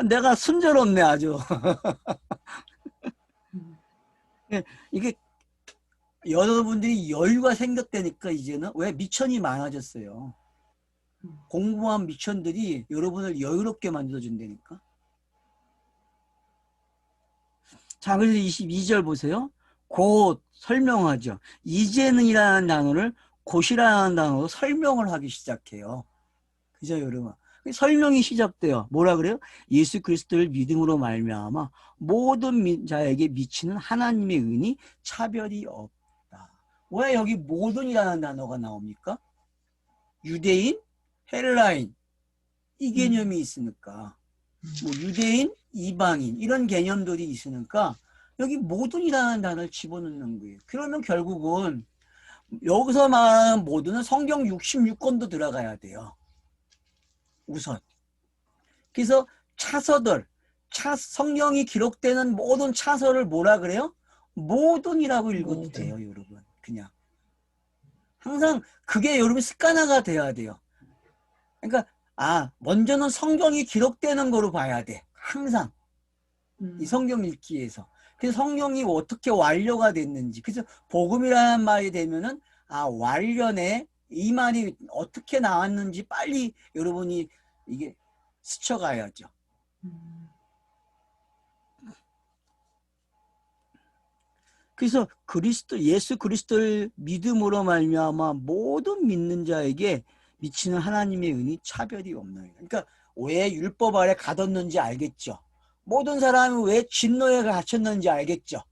내가 순조롭네 아주. 이게 여러분들이 여유가 생겼다니까 이제는 왜 미천이 많아졌어요. 공부한 미천들이 여러분을 여유롭게 만들어준다니까. 자, 그래서 22절 보세요. 곧 설명하죠. 이제는이라는 단어를 곧이라는 단어로 설명을 하기 시작해요. 그죠, 여러분? 설명이 시작돼요. 뭐라 그래요? 예수 그리스도를 믿음으로 말미암아 모든 자에게 미치는 하나님의 은이 차별이 없다. 왜 여기 모든이라는 단어가 나옵니까? 유대인, 헬라인 이 개념이 있으니까 뭐 유대인, 이방인 이런 개념들이 있으니까 여기 모든이라는 단어를 집어넣는 거예요. 그러면 결국은 여기서 말하는 모든은 성경 66권도 들어가야 돼요. 우선. 그래서 차서들, 성경이 기록되는 모든 차서를 뭐라 그래요? 모든이라고 읽어도 돼요, 여러분. 그냥. 항상 그게 여러분 습관화가 돼야 돼요. 그러니까 먼저는 성경이 기록되는 거로 봐야 돼. 항상. 이 성경 읽기에서. 그래서 성경이 어떻게 완료가 됐는지. 그래서 복음이라는 말이 되면은 완료네. 이 말이 어떻게 나왔는지 빨리 여러분이 이게 스쳐가야죠. 그래서 예수 그리스도를 믿음으로 말미암아 모든 믿는 자에게 미치는 하나님의 은이 차별이 없는. 그러니까 왜 율법 아래 가뒀는지 알겠죠. 모든 사람이 왜 진노에 갇혔는지 알겠죠.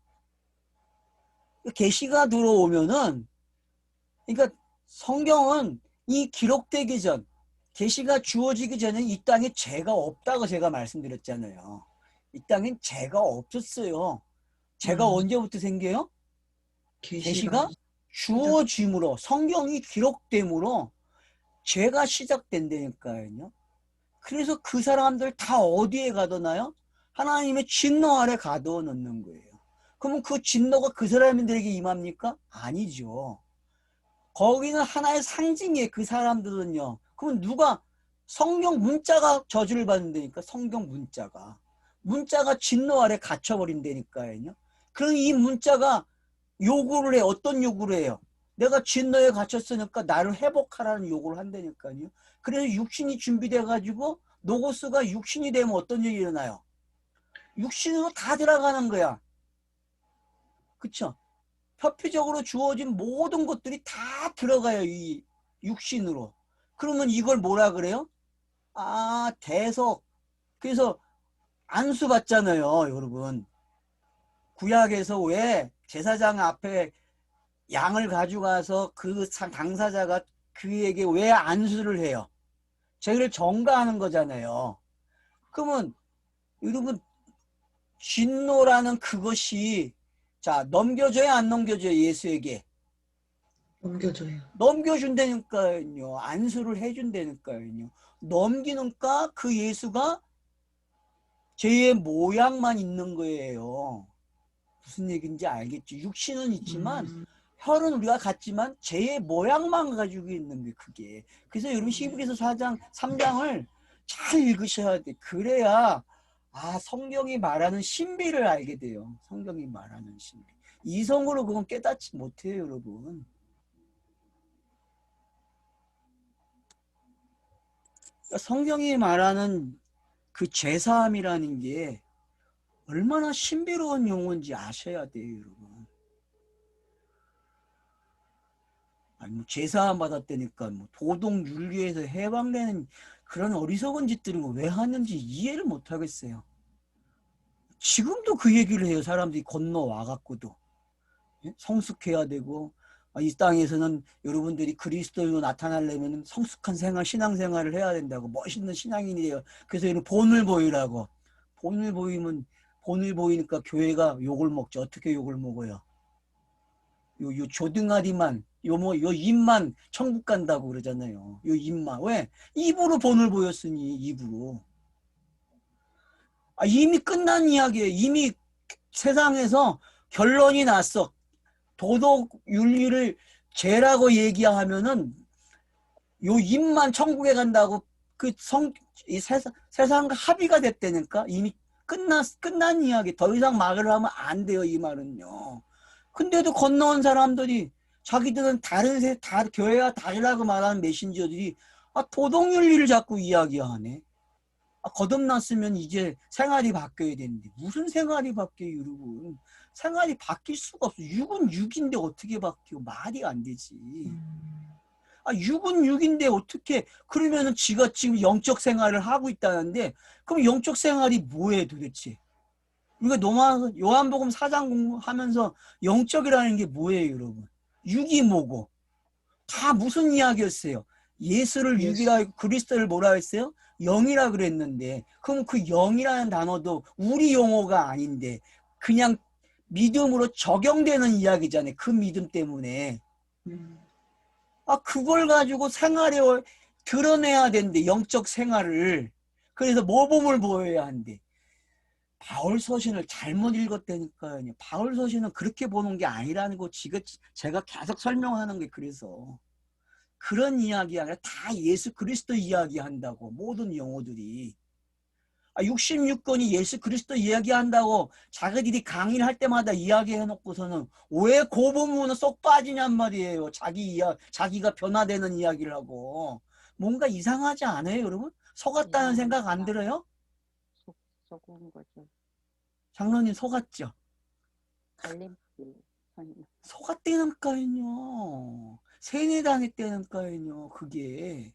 계시가 들어오면은 그러니까 성경은 이 기록되기 전 계시가 주어지기 전에 이 땅에 죄가 없다고 제가 말씀드렸잖아요. 이 땅엔 죄가 없었어요. 죄가 언제부터 생겨요? 계시가 주어짐으로 성경이 기록됨으로 죄가 시작된다니까요. 그래서 그 사람들 다 어디에 가둬놔요? 하나님의 진노 아래 가둬 놓는 거예요. 그러면 그 진노가 그 사람들에게 임합니까? 아니죠. 거기는 하나의 상징이에요. 그 사람들은요. 그럼 누가 성경 문자가 저주를 받는다니까. 성경 문자가 진노 아래 갇혀버린다니까요. 그럼 이 문자가 요구를 해. 어떤 요구를 해요? 내가 진노에 갇혔으니까 나를 회복하라는 요구를 한다니까요. 그래서 육신이 준비돼가지고 노고스가 육신이 되면 어떤 일이 일어나요? 육신으로 다 들어가는 거야. 그쵸? 협회적으로 주어진 모든 것들이 다 들어가요. 이 육신으로. 그러면 이걸 뭐라 그래요? 대속. 그래서 안수 받잖아요, 여러분. 구약에서 왜 제사장 앞에 양을 가져가서 그 당사자가 그에게 왜 안수를 해요? 죄를 전가하는 거잖아요. 그러면 여러분 진노라는 그것이 넘겨줘야 안 넘겨줘요? 예수에게 넘겨줘요. 넘겨준다니까요. 안수를 해준다니까요. 넘기니까 그 예수가 죄의 모양만 있는 거예요. 무슨 얘기인지 알겠죠? 육신은 있지만 혈은 우리가 같지만 죄의 모양만 가지고 있는 게 그게. 그래서 여러분 히브리서 4장 3장을 잘 읽으셔야 돼. 그래야 성경이 말하는 신비를 알게 돼요. 성경이 말하는 신비. 이성으로 그건 깨닫지 못해요, 여러분. 그러니까 성경이 말하는 그 죄사함이라는 게 얼마나 신비로운 용어인지 아셔야 돼요, 여러분. 아니, 뭐 제사 받았다니까 뭐 도덕 윤리에서 해방되는 그런 어리석은 짓들을 왜 하는지 이해를 못 하겠어요. 지금도 그 얘기를 해요. 사람들이 건너와 갖고도 성숙해야 되고, 이 땅에서는 여러분들이 그리스도로 나타나려면 성숙한 생활, 신앙생활을 해야 된다고, 멋있는 신앙인이 돼요. 그래서 이런 본을 보이라고. 본을 보이니까 교회가 욕을 먹죠. 어떻게 욕을 먹어요? 요 조등아리만, 요 입만 천국 간다고 그러잖아요. 요 입만. 왜? 입으로 본을 보였으니, 입으로. 이미 끝난 이야기예요. 이미 세상에서 결론이 났어. 도덕 윤리를 죄라고 얘기하면은 요 입만 천국에 간다고 이 세상과 합의가 됐다니까. 이미 끝난 이야기. 더 이상 말을 하면 안 돼요, 이 말은요. 근데도 건너온 사람들이 자기들은 교회와 다르라고 말하는 메신저들이 도덕 윤리를 자꾸 이야기하네. 거듭났으면 이제 생활이 바뀌어야 되는데 무슨 생활이 바뀌어요, 여러분? 생활이 바뀔 수가 없어. 6은 6인데 어떻게 바뀌어? 말이 안 되지. 6은 6인데 어떻게, 그러면은 지가 지금 영적 생활을 하고 있다는데, 그럼 영적 생활이 뭐예요 도대체? 우리가 요한복음 4장 공부하면서 영적이라는 게 뭐예요, 여러분? 6이 뭐고? 다 무슨 이야기였어요? 예수를 6이라, 그리스도를 뭐라 했어요? 영이라 그랬는데, 그럼 그 영이라는 단어도 우리 용어가 아닌데 그냥 믿음으로 적용되는 이야기잖아요. 그 믿음 때문에. 그걸 가지고 생활에 드러내야 되는데, 영적 생활을. 그래서 모범을 보여야 한대. 바울 서신을 잘못 읽었다니까요. 바울 서신은 그렇게 보는 게 아니라는 거 제가 계속 설명하는 게 그래서. 그런 이야기 아니라 다 예수 그리스도 이야기한다고, 모든 용어들이. 66권이 예수 그리스도 이야기한다고 자기들이 강의를 할 때마다 이야기해놓고서는 왜 그 부분은 쏙 빠지냔 말이에요. 자기가 변화되는 이야기를 하고. 뭔가 이상하지 않아요, 여러분? 속았다는 생각 안 들어요? 속은 거죠. 장로님 속았죠? 갈림길. 속았다니까요. 세뇌당했다니까요. 그게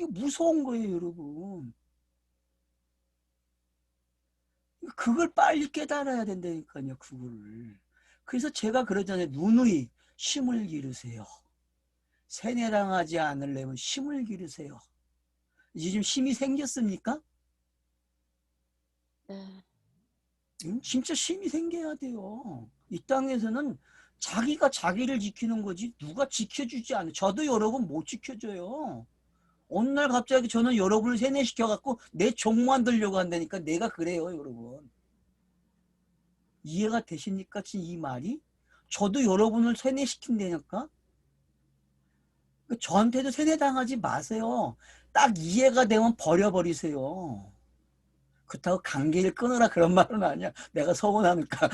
무서운 거예요, 여러분. 그걸 빨리 깨달아야 된다니까요, 그거를. 그래서 제가 그러잖아요. 누누이 힘을 기르세요. 세뇌당하지 않으려면 힘을 기르세요. 이제 좀 힘이 생겼습니까? 네. 진짜 힘이 생겨야 돼요. 이 땅에서는 자기가 자기를 지키는 거지 누가 지켜주지 않아요. 저도 여러분 못 지켜줘요. 어느 날 갑자기 저는 여러분을 세뇌시켜갖고 내 종 만들려고 한다니까. 내가 그래요, 여러분. 이해가 되십니까? 이 말이? 저도 여러분을 세뇌시킨다니까? 저한테도 세뇌당하지 마세요. 딱 이해가 되면 버려버리세요. 그렇다고 관계를 끊으라 그런 말은 아니야. 내가 서운하니까.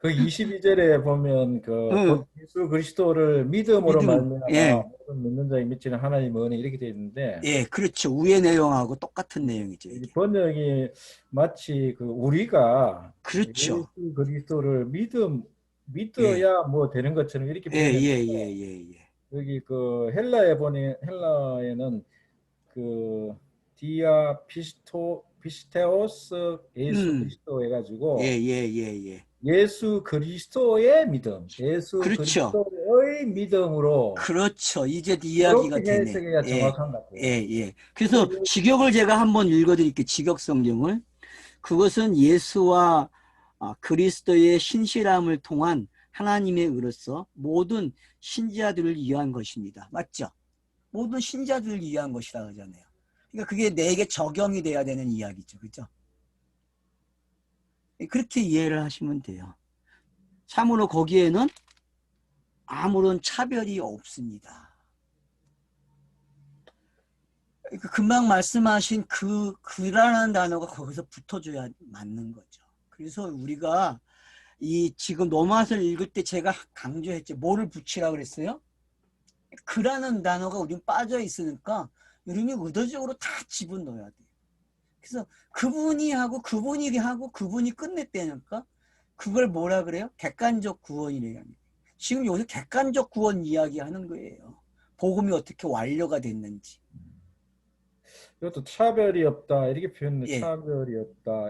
그 22절에 보면 곧 예수 그리스도를 믿음으로 말미암아 모든 믿는 자에 미치는 하나님의 은혜 이렇게 되어 있는데, 예, 그렇죠. 위의 내용하고 똑같은 내용이죠. 이게. 번역이 마치 우리가 그렇죠. 예수 그리스도를 믿어야 뭐 되는 것처럼 이렇게 보이는데, 여기 헬라에는 피스테오스 예수 그리스도 해가지고 예수 그리스도의 믿음, 예수 그렇죠. 그리스도의 믿음으로. 그렇죠. 이제 이야기가 되네. 해석해야 정확한 것 같아요. 그래서 직역을 제가 한번 읽어드릴게요. 직역 성경을. 그것은 예수와 그리스도의 신실함을 통한 하나님의 의로서 모든 신자들을 위한 것입니다. 맞죠? 모든 신자들을 위한 것이라고 하잖아요. 그러니까 그게 내게 적용이 돼야 되는 이야기죠. 그죠? 그렇게 이해를 하시면 돼요. 참으로 거기에는 아무런 차별이 없습니다. 금방 말씀하신 그라는 단어가 거기서 붙어줘야 맞는 거죠. 그래서 우리가 지금 로마서를 읽을 때 제가 강조했죠. 뭐를 붙이라고 그랬어요? 그라는 단어가 우린 빠져 있으니까 여러분이 의도적으로 다 집어넣어야 돼요. 그래서 그분이 하고 그분이 하고 그분이 끝냈다니까 그걸 뭐라 그래요? 객관적 구원이래요. 지금 여기서 객관적 구원 이야기하는 거예요. 복음이 어떻게 완료가 됐는지. 이것도 차별이 없다 이렇게 표현해. 예. 차별이 없다.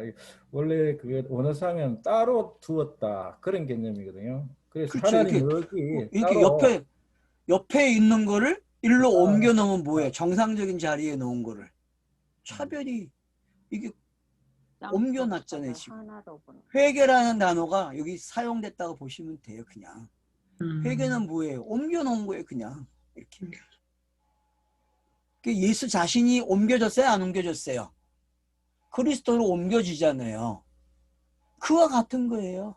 원래 그 원어사면 따로 두었다 그런 개념이거든요. 그래서 그렇죠. 하나님 이렇게 여기 따로 옆에 있는 거를 일로 아, 옮겨 놓으면 뭐예요? 정상적인 자리에 놓은 거를. 차별이 이게 옮겨놨잖아요, 지금. 하나로 보는. 회개라는 단어가 여기 사용됐다고 보시면 돼요, 그냥. 음. 회개는 뭐예요? 옮겨 놓은 거예요, 그냥. 이렇게. 예수 자신이 옮겨졌어요, 안 옮겨졌어요? 그리스도로 옮겨지잖아요. 그와 같은 거예요.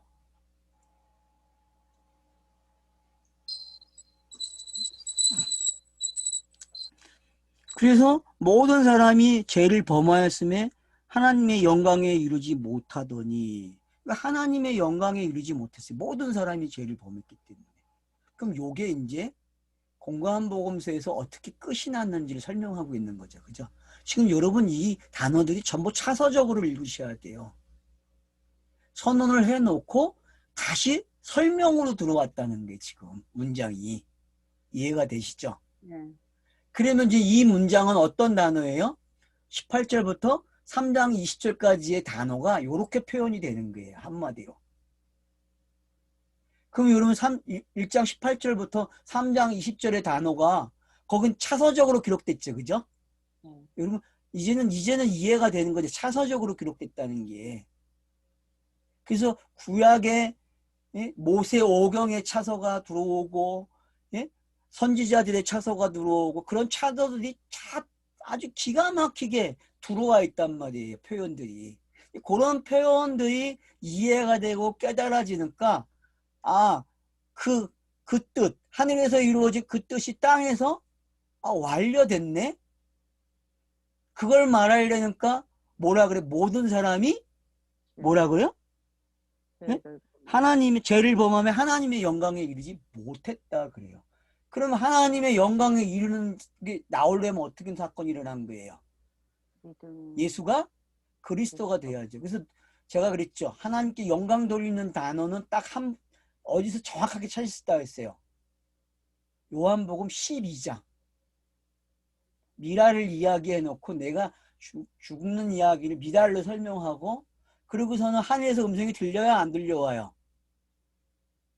그래서 모든 사람이 죄를 범하였음에 하나님의 영광에 이르지 못하더니, 그러니까 하나님의 영광에 이르지 못했어요. 모든 사람이 죄를 범했기 때문에. 그럼 요게 이제 공관복음서에서 어떻게 끝이 났는지를 설명하고 있는 거죠. 그죠? 지금 여러분 이 단어들이 전부 차서적으로 읽으셔야 돼요. 선언을 해놓고 다시 설명으로 들어왔다는 게 지금 문장이 이해가 되시죠? 네. 그러면 이제 이 문장은 어떤 단어예요? 18절부터 3장 20절까지의 단어가 이렇게 표현이 되는 거예요. 한마디로. 그럼 여러분 1장 18절부터 3장 20절의 단어가 거긴 차서적으로 기록됐죠. 그죠? 여러분 이제는 이해가 되는 거죠. 차서적으로 기록됐다는 게. 그래서 구약에 모세 오경의 차서가 들어오고 선지자들의 차서가 들어오고 그런 차서들이 아주 기가 막히게 들어와 있단 말이에요. 표현들이. 그런 표현들이 이해가 되고 깨달아지니까 그 뜻, 하늘에서 이루어진 그 뜻이 땅에서 완료됐네? 그걸 말하려니까 뭐라 그래? 모든 사람이 뭐라 그래요? 네? 하나님의 죄를 범하며 하나님의 영광에 이르지 못했다 그래요. 그러면 하나님의 영광에 이르는 게 나오려면 어떻게 사건이 일어난 거예요? 예수가 그리스도가 돼야죠. 그래서 제가 그랬죠. 하나님께 영광 돌리는 단어는 딱 어디서 정확하게 찾을 수 있다고 했어요. 요한복음 12장. 미라를 이야기해 놓고 내가 죽는 이야기를 미라로 설명하고 그러고서는 하늘에서 음성이 들려야 안 들려와요?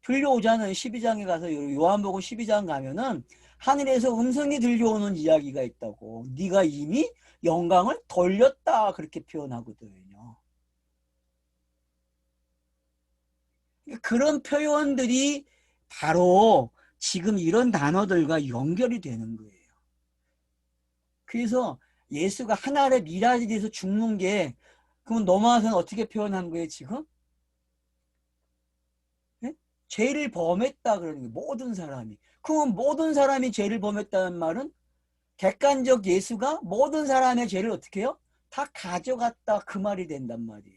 들려오잖아요. 12장에 가서 요한복음 12장 가면은 하늘에서 음성이 들려오는 이야기가 있다고. 네가 이미 영광을 돌렸다 그렇게 표현하거든요. 그런 표현들이 바로 지금 이런 단어들과 연결이 되는 거예요. 그래서 예수가 하늘의 미라에 대해서 죽는 게 그럼 넘어와서는 어떻게 표현한 거예요 지금? 죄를 범했다 그러는 거예요. 모든 사람이. 그러면 모든 사람이 죄를 범했다는 말은 객관적 예수가 모든 사람의 죄를 어떻게 해요? 다 가져갔다 그 말이 된단 말이에요.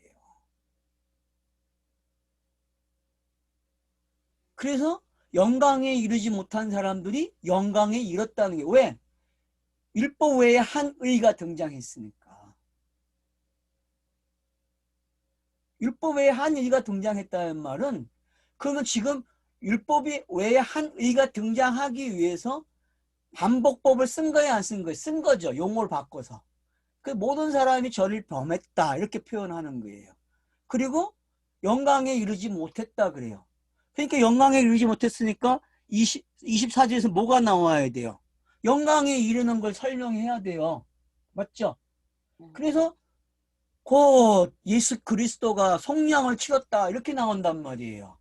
그래서 영광에 이르지 못한 사람들이 영광에 이뤘다는 게 왜? 율법 외에 한 의가 등장했으니까. 율법 외에 한 의가 등장했다는 말은 그러면 지금 율법이 외에 한 의가 등장하기 위해서 반복법을 쓴 거야 안 쓴 거야? 쓴 거죠. 용어를 바꿔서. 그 모든 사람이 저를 범했다 이렇게 표현하는 거예요. 그리고 영광에 이르지 못했다 그래요. 그러니까 영광에 이르지 못했으니까 24절에서 뭐가 나와야 돼요? 영광에 이르는 걸 설명해야 돼요. 맞죠? 그래서 곧 예수 그리스도가 속량을 치렀다 이렇게 나온단 말이에요.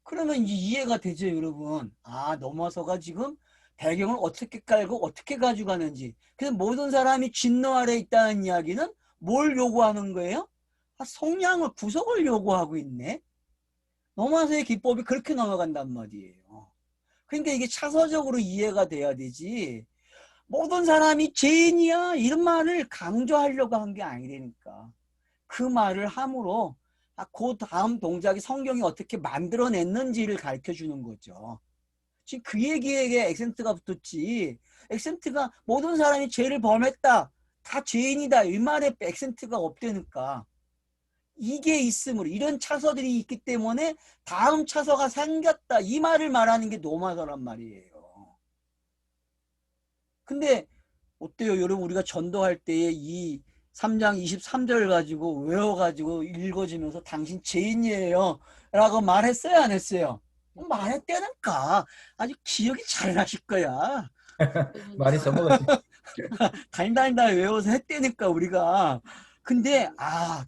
그러면 이제 이해가 되죠, 여러분. 넘어서가 지금 배경을 어떻게 깔고 어떻게 가져가는지. 그래서 모든 사람이 진노 아래 있다는 이야기는 뭘 요구하는 거예요? 속량을, 구속을 요구하고 있네. 넘어서의 기법이 그렇게 넘어간단 말이에요. 그러니까 이게 차서적으로 이해가 돼야 되지. 모든 사람이 죄인이야 이런 말을 강조하려고 한 게 아니라니까. 그 말을 함으로 그 다음 동작이 성경이 어떻게 만들어냈는지를 가르쳐 주는 거죠. 지금 그 얘기에 액센트가 붙었지. 액센트가 모든 사람이 죄를 범했다. 다 죄인이다. 이 말에 액센트가 없다니까. 이게 있으므로 이런 차서들이 있기 때문에 다음 차서가 생겼다. 이 말을 말하는 게 노마서란 말이에요. 근데 어때요? 여러분 우리가 전도할 때에 이 3장 23절 가지고 외워가지고 읽어주면서 당신 죄인이에요 라고 말했어요? 안 했어요? 말했다니까. 아주 기억이 잘 나실 거야. 많이 써먹었지. 달달달 외워서 했다니까 우리가. 근데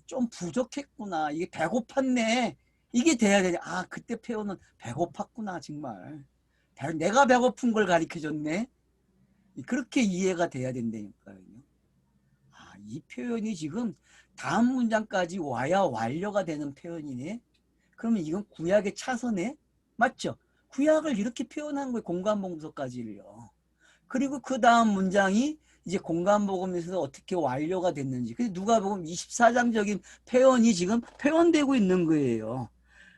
좀 부족했구나. 이게 배고팠네. 이게 돼야 되냐. 그때 표현은 배고팠구나 정말. 내가 배고픈 걸 가르쳐줬네. 그렇게 이해가 돼야 된다니까요. 이 표현이 지금 다음 문장까지 와야 완료가 되는 표현이네. 그러면 이건 구약의 차서네. 맞죠? 구약을 이렇게 표현한 거예요. 공간봉서까지를요. 그리고 그 다음 문장이 이제 공간복음에서 어떻게 완료가 됐는지. 그래서 누가복음 24장적인 표현이 지금 표현되고 있는 거예요.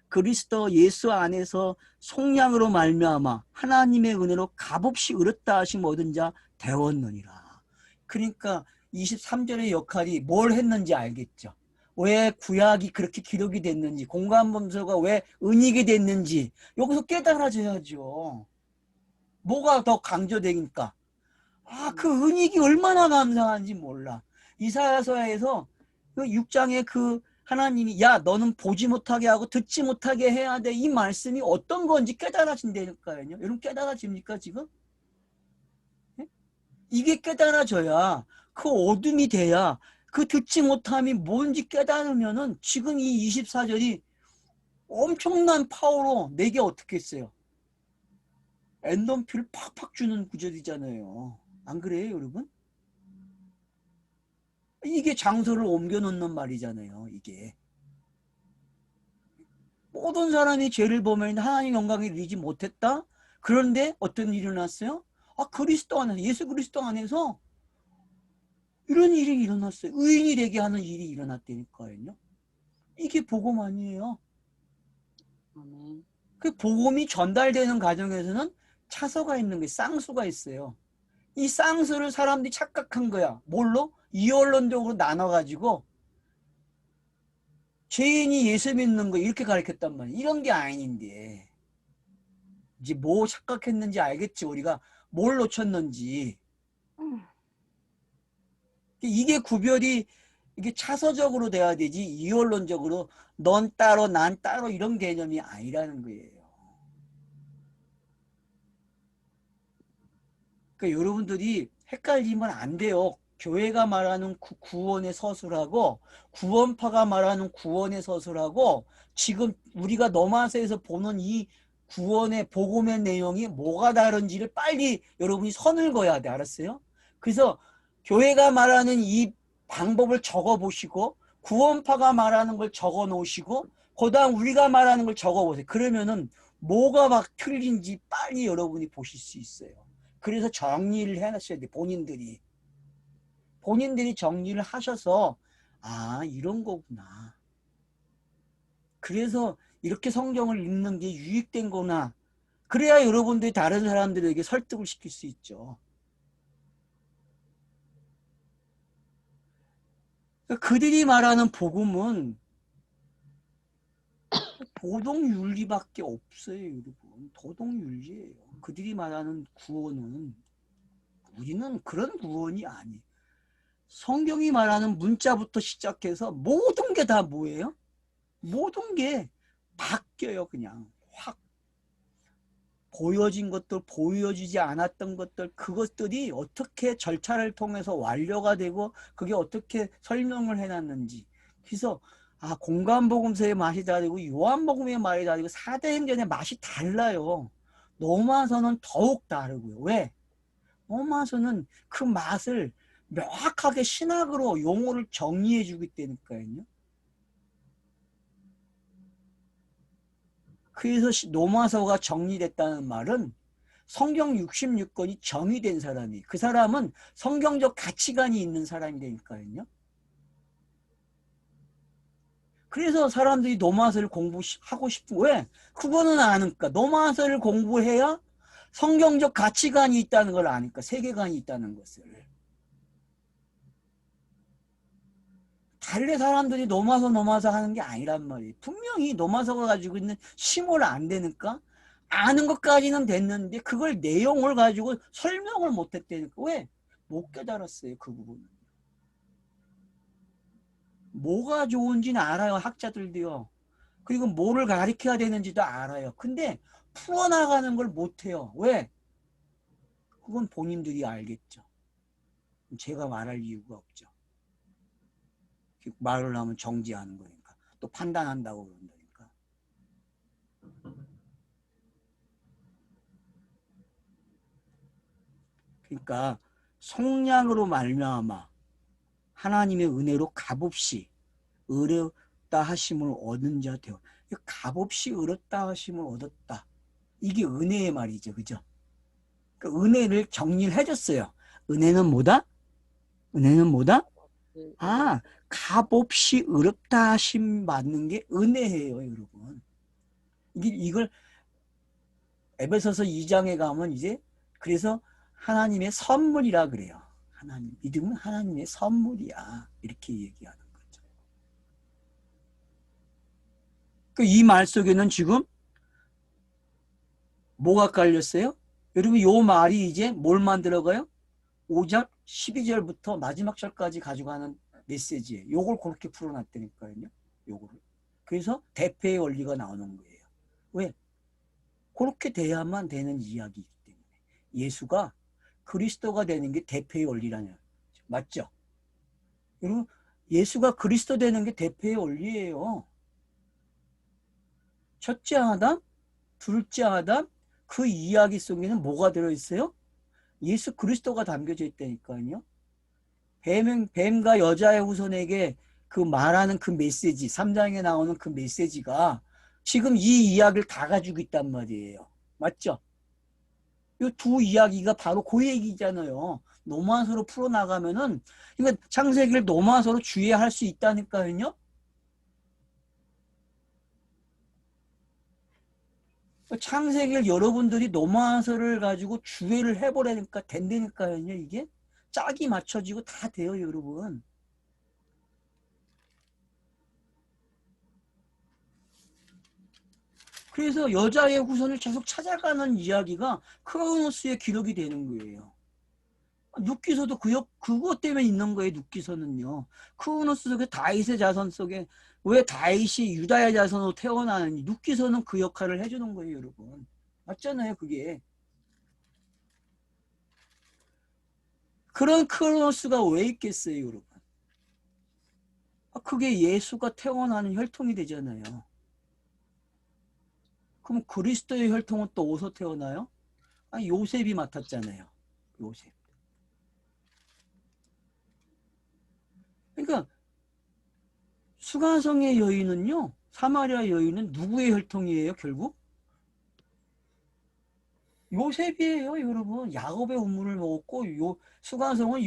그리스도 예수 안에서 속량으로 말미암아 하나님의 은혜로 값없이 얻었다 하심 얻은 자 되었느니라. 그러니까 23절의 역할이 뭘 했는지 알겠죠. 왜 구약이 그렇게 기록이 됐는지, 공간범서가 왜 은익이 됐는지 여기서 깨달아져야죠. 뭐가 더 강조되니까. 그 은익이 얼마나 감사한지 몰라. 이사야서에서 그 6장에 그 하나님이 야 너는 보지 못하게 하고 듣지 못하게 해야 돼. 이 말씀이 어떤 건지 깨달아진다니까요. 여러분 깨달아집니까 지금? 예? 이게 깨달아져야 그 어둠이 돼야 그 듣지 못함이 뭔지 깨달으면은 지금 이 24절이 엄청난 파워로 내게 어떻게 했어요? 엔덤피를 팍팍 주는 구절이잖아요. 안 그래요 여러분? 이게 장소를 옮겨 놓는 말이잖아요. 이게 모든 사람이 죄를 범하면 하나님 영광에 이르지 못했다. 그런데 어떤 일이 일어났어요? 그리스도 안에서, 예수 그리스도 안에서 이런 일이 일어났어요. 의인이 되게 하는 일이 일어났다니까요. 이게 복음 아니에요. 아멘. 그 복음이 전달되는 과정에서는 차서가 있는 거예요. 쌍수가 있어요. 이 쌍수를 사람들이 착각한 거야. 뭘로? 이언론적으로 나눠가지고 죄인이 예수 믿는 거 이렇게 가르쳤단 말이야. 이런 게 아닌데 이제 뭐 착각했는지 알겠지. 우리가 뭘 놓쳤는지. 이게 구별이 이게 차서적으로 돼야 되지 이언론적으로 넌 따로 난 따로 이런 개념이 아니라는 거예요. 그러니까 여러분들이 헷갈리면 안 돼요. 교회가 말하는 구원의 서술하고 구원파가 말하는 구원의 서술하고 지금 우리가 너마서에서 보는 이 구원의 복음의 내용이 뭐가 다른지를 빨리 여러분이 선을 그어야 돼. 알았어요? 그래서 교회가 말하는 이 방법을 적어 보시고 구원파가 말하는 걸 적어 놓으시고 그 다음 우리가 말하는 걸 적어 보세요. 그러면은 뭐가 막 틀린지 빨리 여러분이 보실 수 있어요. 그래서 정리를 해놨어야 돼. 본인들이 정리를 하셔서 이런 거구나. 그래서 이렇게 성경을 읽는 게 유익된 거나 그래야 여러분들이 다른 사람들에게 설득을 시킬 수 있죠. 그들이 말하는 복음은 도덕윤리밖에 없어요. 여러분. 도덕윤리예요. 그들이 말하는 구원은 우리는 그런 구원이 아니에요. 성경이 말하는 문자부터 시작해서 모든 게 다 뭐예요? 모든 게 바뀌어요. 그냥 확 보여진 것들, 보여지지 않았던 것들, 그것들이 어떻게 절차를 통해서 완료가 되고 그게 어떻게 설명을 해놨는지. 그래서 공간복음서의 맛이 다르고 요한복음의 맛이 다르고 사도행전의 맛이 달라요. 로마서는 더욱 다르고요. 왜? 로마서는 그 맛을 명확하게 신학으로 용어를 정리해 주기 때문이니까요. 그래서 로마서가 정리됐다는 말은 성경 66권이 정의된 사람이 그 사람은 성경적 가치관이 있는 사람이 되니까요. 그래서 사람들이 로마서를 공부하고 싶은 왜? 그거는 아니까. 로마서를 공부해야 성경적 가치관이 있다는 걸 아니까, 세계관이 있다는 것을. 달래 사람들이 넘어서 하는 게 아니란 말이에요. 분명히 넘어서가 가지고 있는 심을 안 되니까 아는 것까지는 됐는데 그걸 내용을 가지고 설명을 못했다니까. 왜? 못 깨달았어요. 그 부분은. 뭐가 좋은지는 알아요. 학자들도요. 그리고 뭐를 가르쳐야 되는지도 알아요. 근데 풀어나가는 걸 못해요. 왜? 그건 본인들이 알겠죠. 제가 말할 이유가 없죠. 말을 하면 정지하는 거니까. 또 판단한다고 그런다니까. 그러니까 속량으로 말미암아 하나님의 은혜로 값없이 의롭다 하심을 얻은 자 되어. 값없이 의롭다 하심을 얻었다. 이게 은혜의 말이죠. 그죠? 그 은혜를 정리를 해줬어요. 은혜는 뭐다? 은혜는 뭐다? 아, 값없이 의롭다 하심 받는 게 은혜예요, 여러분. 이걸 에베소서 2장에 가면 이제 그래서 하나님의 선물이라 그래요. 하나님, 믿음은 하나님의 선물이야. 이렇게 얘기하는 거죠. 이 말 속에는 지금 뭐가 깔렸어요? 여러분, 이 말이 이제 뭘 만들어가요? 5절, 12절부터 마지막 절까지 가져가는 메시지예요. 요걸 그렇게 풀어놨다니까요. 요거를. 그래서 대패의 원리가 나오는 거예요. 왜? 그렇게 돼야만 되는 이야기이기 때문에. 예수가 그리스도가 되는 게 대패의 원리라는. 맞죠? 여러분, 예수가 그리스도 되는 게 대패의 원리예요. 첫째 아담, 둘째 아담, 그 이야기 속에는 뭐가 들어있어요? 예수 그리스도가 담겨져 있다니까요. 뱀과 여자의 후손에게 그 말하는 그 메시지, 3장에 나오는 그 메시지가 지금 이 이야기를 다 가지고 있단 말이에요. 맞죠? 이 두 이야기가 바로 그 얘기잖아요. 노마서로 풀어나가면은, 그러니까 창세기를 노마서로 주의할 수 있다니까요. 창세기를 여러분들이 노마서를 가지고 주의를 해보라니까 된다니까요. 이게 짝이 맞춰지고 다 돼요, 여러분. 그래서 여자의 후손을 계속 찾아가는 이야기가 크로노스의 기록이 되는 거예요. 눕기서도 그것 때문에 있는 거예요. 눕기서는요. 크로노스 속에 다윗의 자손 속에 왜 다윗이 유다의 자손으로 태어나는지 눕기서는 그 역할을 해주는 거예요, 여러분. 맞잖아요, 그게. 그런 크로노스가 왜 있겠어요, 여러분? 그게 예수가 태어나는 혈통이 되잖아요. 그럼 그리스도의 혈통은 또 어디서 태어나요? 요셉이 맡았잖아요. 요셉. 그러니까 수가성의 여인은요, 사마리아 여인은 누구의 혈통이에요, 결국? 요셉이에요, 여러분. 야곱의 우물을 먹었고, 수가성은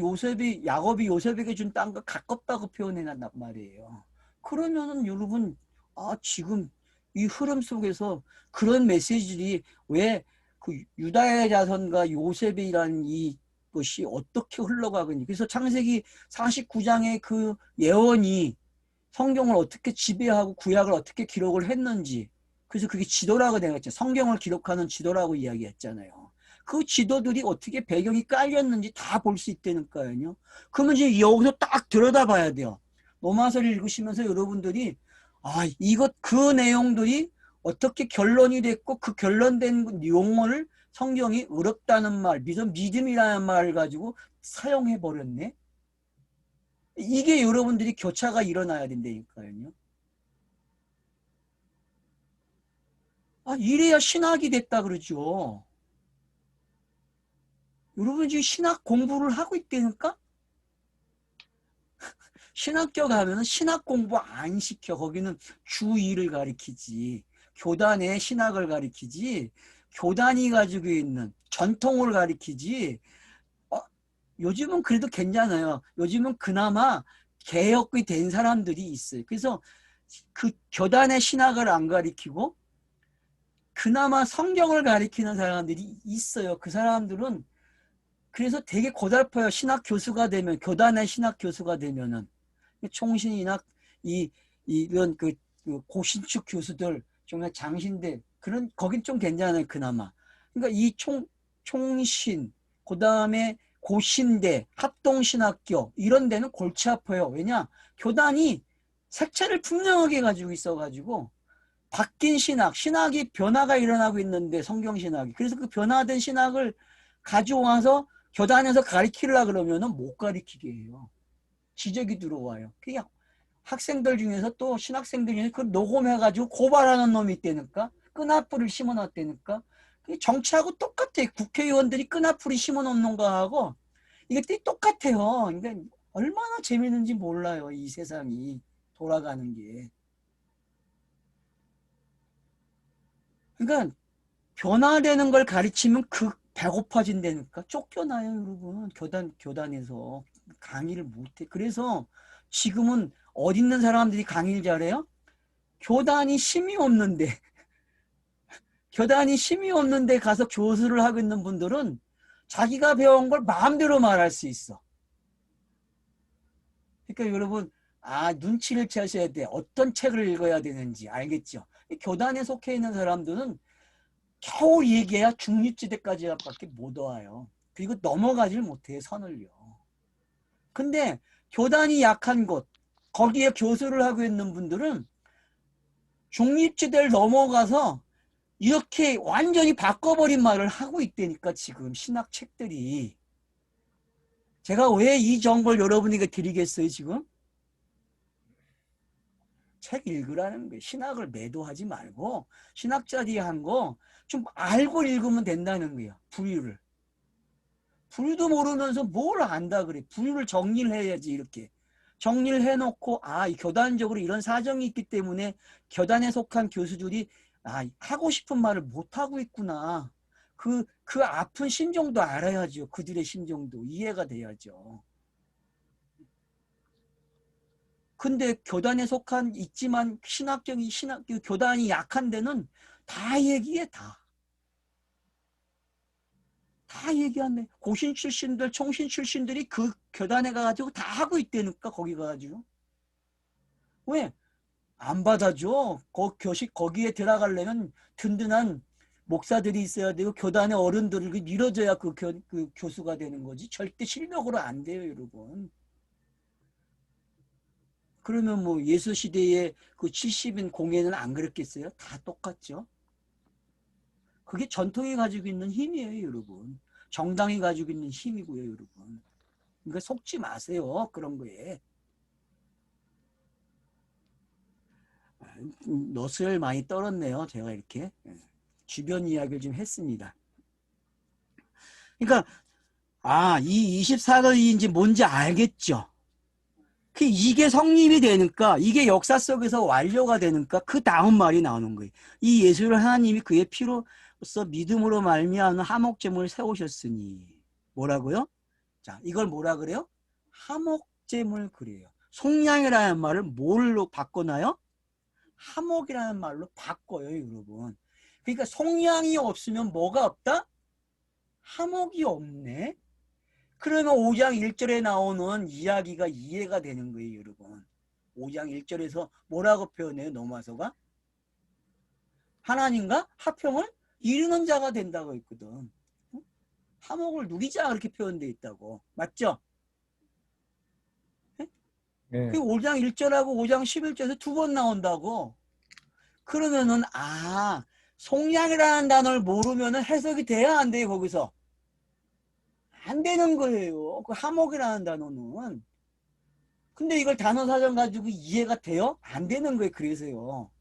야곱이 요셉에게 준 땅과 가깝다고 표현해놨단 말이에요. 그러면은 여러분, 지금 이 흐름 속에서 그런 메시지들이 왜 그 유다의 자손과 요셉이라는 이 것이 어떻게 흘러가겠니? 그래서 창세기 49장의 그 예언이 성경을 어떻게 지배하고 구약을 어떻게 기록을 했는지, 그래서 그게 지도라고 내가 했죠. 성경을 기록하는 지도라고 이야기했잖아요. 그 지도들이 어떻게 배경이 깔렸는지 다 볼 수 있다니까요. 그러면 이제 여기서 딱 들여다봐야 돼요. 로마서를 읽으시면서 여러분들이 그 내용들이 어떻게 결론이 됐고 그 결론된 용어를 성경이 의롭다는 말, 믿음이라는 말을 가지고 사용해 버렸네. 이게 여러분들이 교차가 일어나야 된다니까요. 이래야 신학이 됐다 그러죠. 여러분 지금 신학 공부를 하고 있다니까? 신학교 가면은 신학 공부 안 시켜. 거기는 주2를 가리키지. 교단의 신학을 가리키지. 교단이 가지고 있는 전통을 가리키지. 요즘은 그래도 괜찮아요. 요즘은 그나마 개혁이 된 사람들이 있어요. 그래서 그 교단의 신학을 안 가리키고 그나마 성경을 가리키는 사람들이 있어요. 그 사람들은 그래서 되게 고달퍼요. 신학 교수가 되면, 교단의 신학 교수가 되면은 총신이나 이런 그 고신축 교수들, 정말 장신들, 그런 거긴 좀 괜찮아요. 그나마. 그러니까 이 총신, 그 다음에 고신대, 합동신학교 이런 데는 골치 아파요. 왜냐? 교단이 색채를 분명하게 가지고 있어가지고 바뀐 신학이 변화가 일어나고 있는데, 성경신학이. 그래서 그 변화된 신학을 가져와서 교단에서 가리키려고 그러면은 못 가리키게 해요. 지적이 들어와요. 그게 학생들 중에서 또 신학생들 중에서 그걸 녹음해가지고 고발하는 놈이 있다니까. 끈아풀을 심어놨다니까. 그게 정치하고 똑같아요. 국회의원들이 끈아풀이 심어놓는 거하고 이게 똑같아요. 그러니까 얼마나 재밌는지 몰라요. 이 세상이 돌아가는 게. 그러니까 변화되는 걸 가르치면 배고파진다니까. 쫓겨나요, 여러분. 교단에서 강의를 못해. 그래서 지금은 어디 있는 사람들이 강의를 잘해요? 교단이 힘이 없는데 가서 교수를 하고 있는 분들은 자기가 배운 걸 마음대로 말할 수 있어. 그러니까 여러분, 눈치를 채셔야 돼. 어떤 책을 읽어야 되는지 알겠죠? 교단에 속해 있는 사람들은 겨우 얘기해야 중립지대까지밖에 못 와요. 그리고 넘어가질 못해요, 선을요. 근데 교단이 약한 곳, 거기에 교수를 하고 있는 분들은 중립지대를 넘어가서 이렇게 완전히 바꿔버린 말을 하고 있다니까. 지금 신학책들이. 제가 왜 이 정보를 여러분에게 드리겠어요? 지금 책 읽으라는 거예요. 신학을 매도하지 말고 신학자들이 한 거 좀 알고 읽으면 된다는 거예요. 부류도 모르면서 뭘 안다 그래. 부류를 정리를 해야지. 이렇게 정리를 해놓고 교단적으로 이런 사정이 있기 때문에 교단에 속한 교수들이 하고 싶은 말을 못하고 있구나. 그 아픈 심정도 알아야죠. 그들의 심정도 이해가 돼야죠. 근데 교단에 속한 있지만 교단이 약한 데는 다 얘기해. 다 얘기하네. 고신 출신들, 총신 출신들이 그 교단에 가가지고 다 하고 있다니까. 거기 가가지고. 왜? 안 받아줘. 거기에 들어가려면 든든한 목사들이 있어야 되고 교단의 어른들을 밀어줘야 그 교수가 되는 거지. 절대 실력으로 안 돼요, 여러분. 그러면 뭐 예수 시대의 그 70인 공예는 안 그랬겠어요? 다 똑같죠. 그게 전통이 가지고 있는 힘이에요, 여러분. 정당이 가지고 있는 힘이고요, 여러분. 그러니까 속지 마세요, 그런 거에. 넛을 많이 떨었네요, 제가 이렇게. 주변 이야기를 좀 했습니다. 그러니까 이 24절인지 뭔지 알겠죠? 이게 성립이 되니까, 이게 역사 속에서 완료가 되니까 그 다음 말이 나오는 거예요. 이 예수를 하나님이 그의 피로써 믿음으로 말미암은 화목제물을 세우셨으니. 뭐라고요? 자, 이걸 뭐라 그래요? 화목제물 그래요. 속량이라는 말을 뭘로 바꿔놔요? 화목이라는 말로 바꿔요, 여러분. 그러니까 속량이 없으면 뭐가 없다? 화목이 없네. 그러면 5장 1절에 나오는 이야기가 이해가 되는 거예요, 여러분. 5장 1절에서 뭐라고 표현해요, 넘어서가? 하나님과 화평을 이루는 자가 된다고 했거든. 화목을 누리자 그렇게 표현되어 있다고. 맞죠? 네. 그 5장 1절하고 5장 11절에서 두 번 나온다고. 그러면은 속량이라는 단어를 모르면은 해석이 돼야 안 돼요, 거기서. 안 되는 거예요. 그 화목이라는 단어는. 근데 이걸 단어 사전 가지고 이해가 돼요? 안 되는 거예요. 그래서요.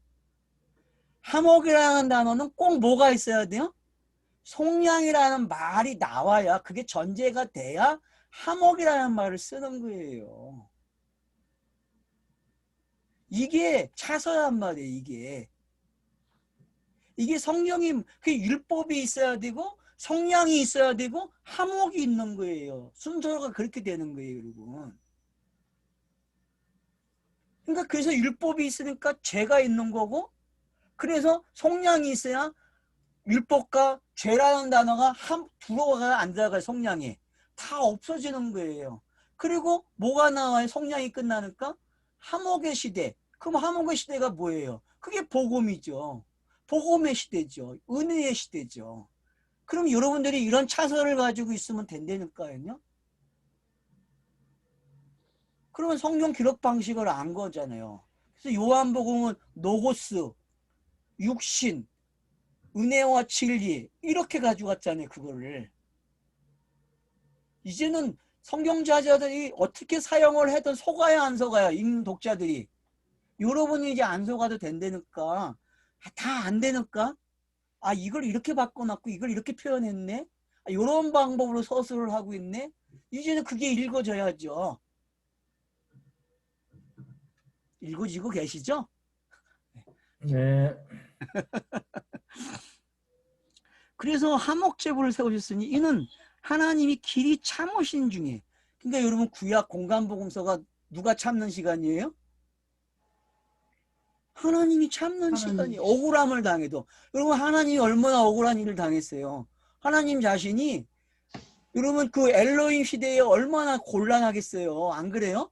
화목이라는 단어는 꼭 뭐가 있어야 돼요? 속량이라는 말이 나와야, 그게 전제가 돼야 화목이라는 말을 쓰는 거예요. 이게 차서란 말이에요. 이게 성경이, 그 율법이 있어야 되고 성량이 있어야 되고 화목이 있는 거예요. 순서가 그렇게 되는 거예요, 여러분. 그러니까 그래서 율법이 있으니까 죄가 있는 거고, 그래서 속량이 있어야 율법과 죄라는 단어가 들어가 안 들어가요. 성량에 다 없어지는 거예요. 그리고 뭐가 나와요? 성량이 끝나니까 화목의 시대. 그럼 화목의 시대가 뭐예요? 그게 복음이죠. 복음의 시대죠. 은혜의 시대죠. 그럼 여러분들이 이런 차선을 가지고 있으면 된다니까요. 그러면 성경 기록 방식을 안 거잖아요. 그래서 요한복음은 노고스, 육신, 은혜와 진리 이렇게 가져갔잖아요. 그거를. 이제는 성경자들이 어떻게 사용을 해도 속아야 안 속아야 읽는 독자들이. 여러분이 이제 안 속아도 된다니까. 다 안 되니까. 아, 이걸 이렇게 바꿔놨고 이걸 이렇게 표현했네. 아, 이런 방법으로 서술을 하고 있네. 이제는 그게 읽어져야죠. 읽어지고 계시죠? 네. 그래서 화목제부를 세우셨으니 이는 하나님이 길이 참으신 중에, 그러니까 여러분 구약 공간복음서가 누가 참는 시간이에요? 하나님이 참는 시간이. 억울함을 당해도. 여러분 하나님이 얼마나 억울한 일을 당했어요. 하나님 자신이 여러분 그 엘로힘 시대에 얼마나 곤란하겠어요. 안 그래요?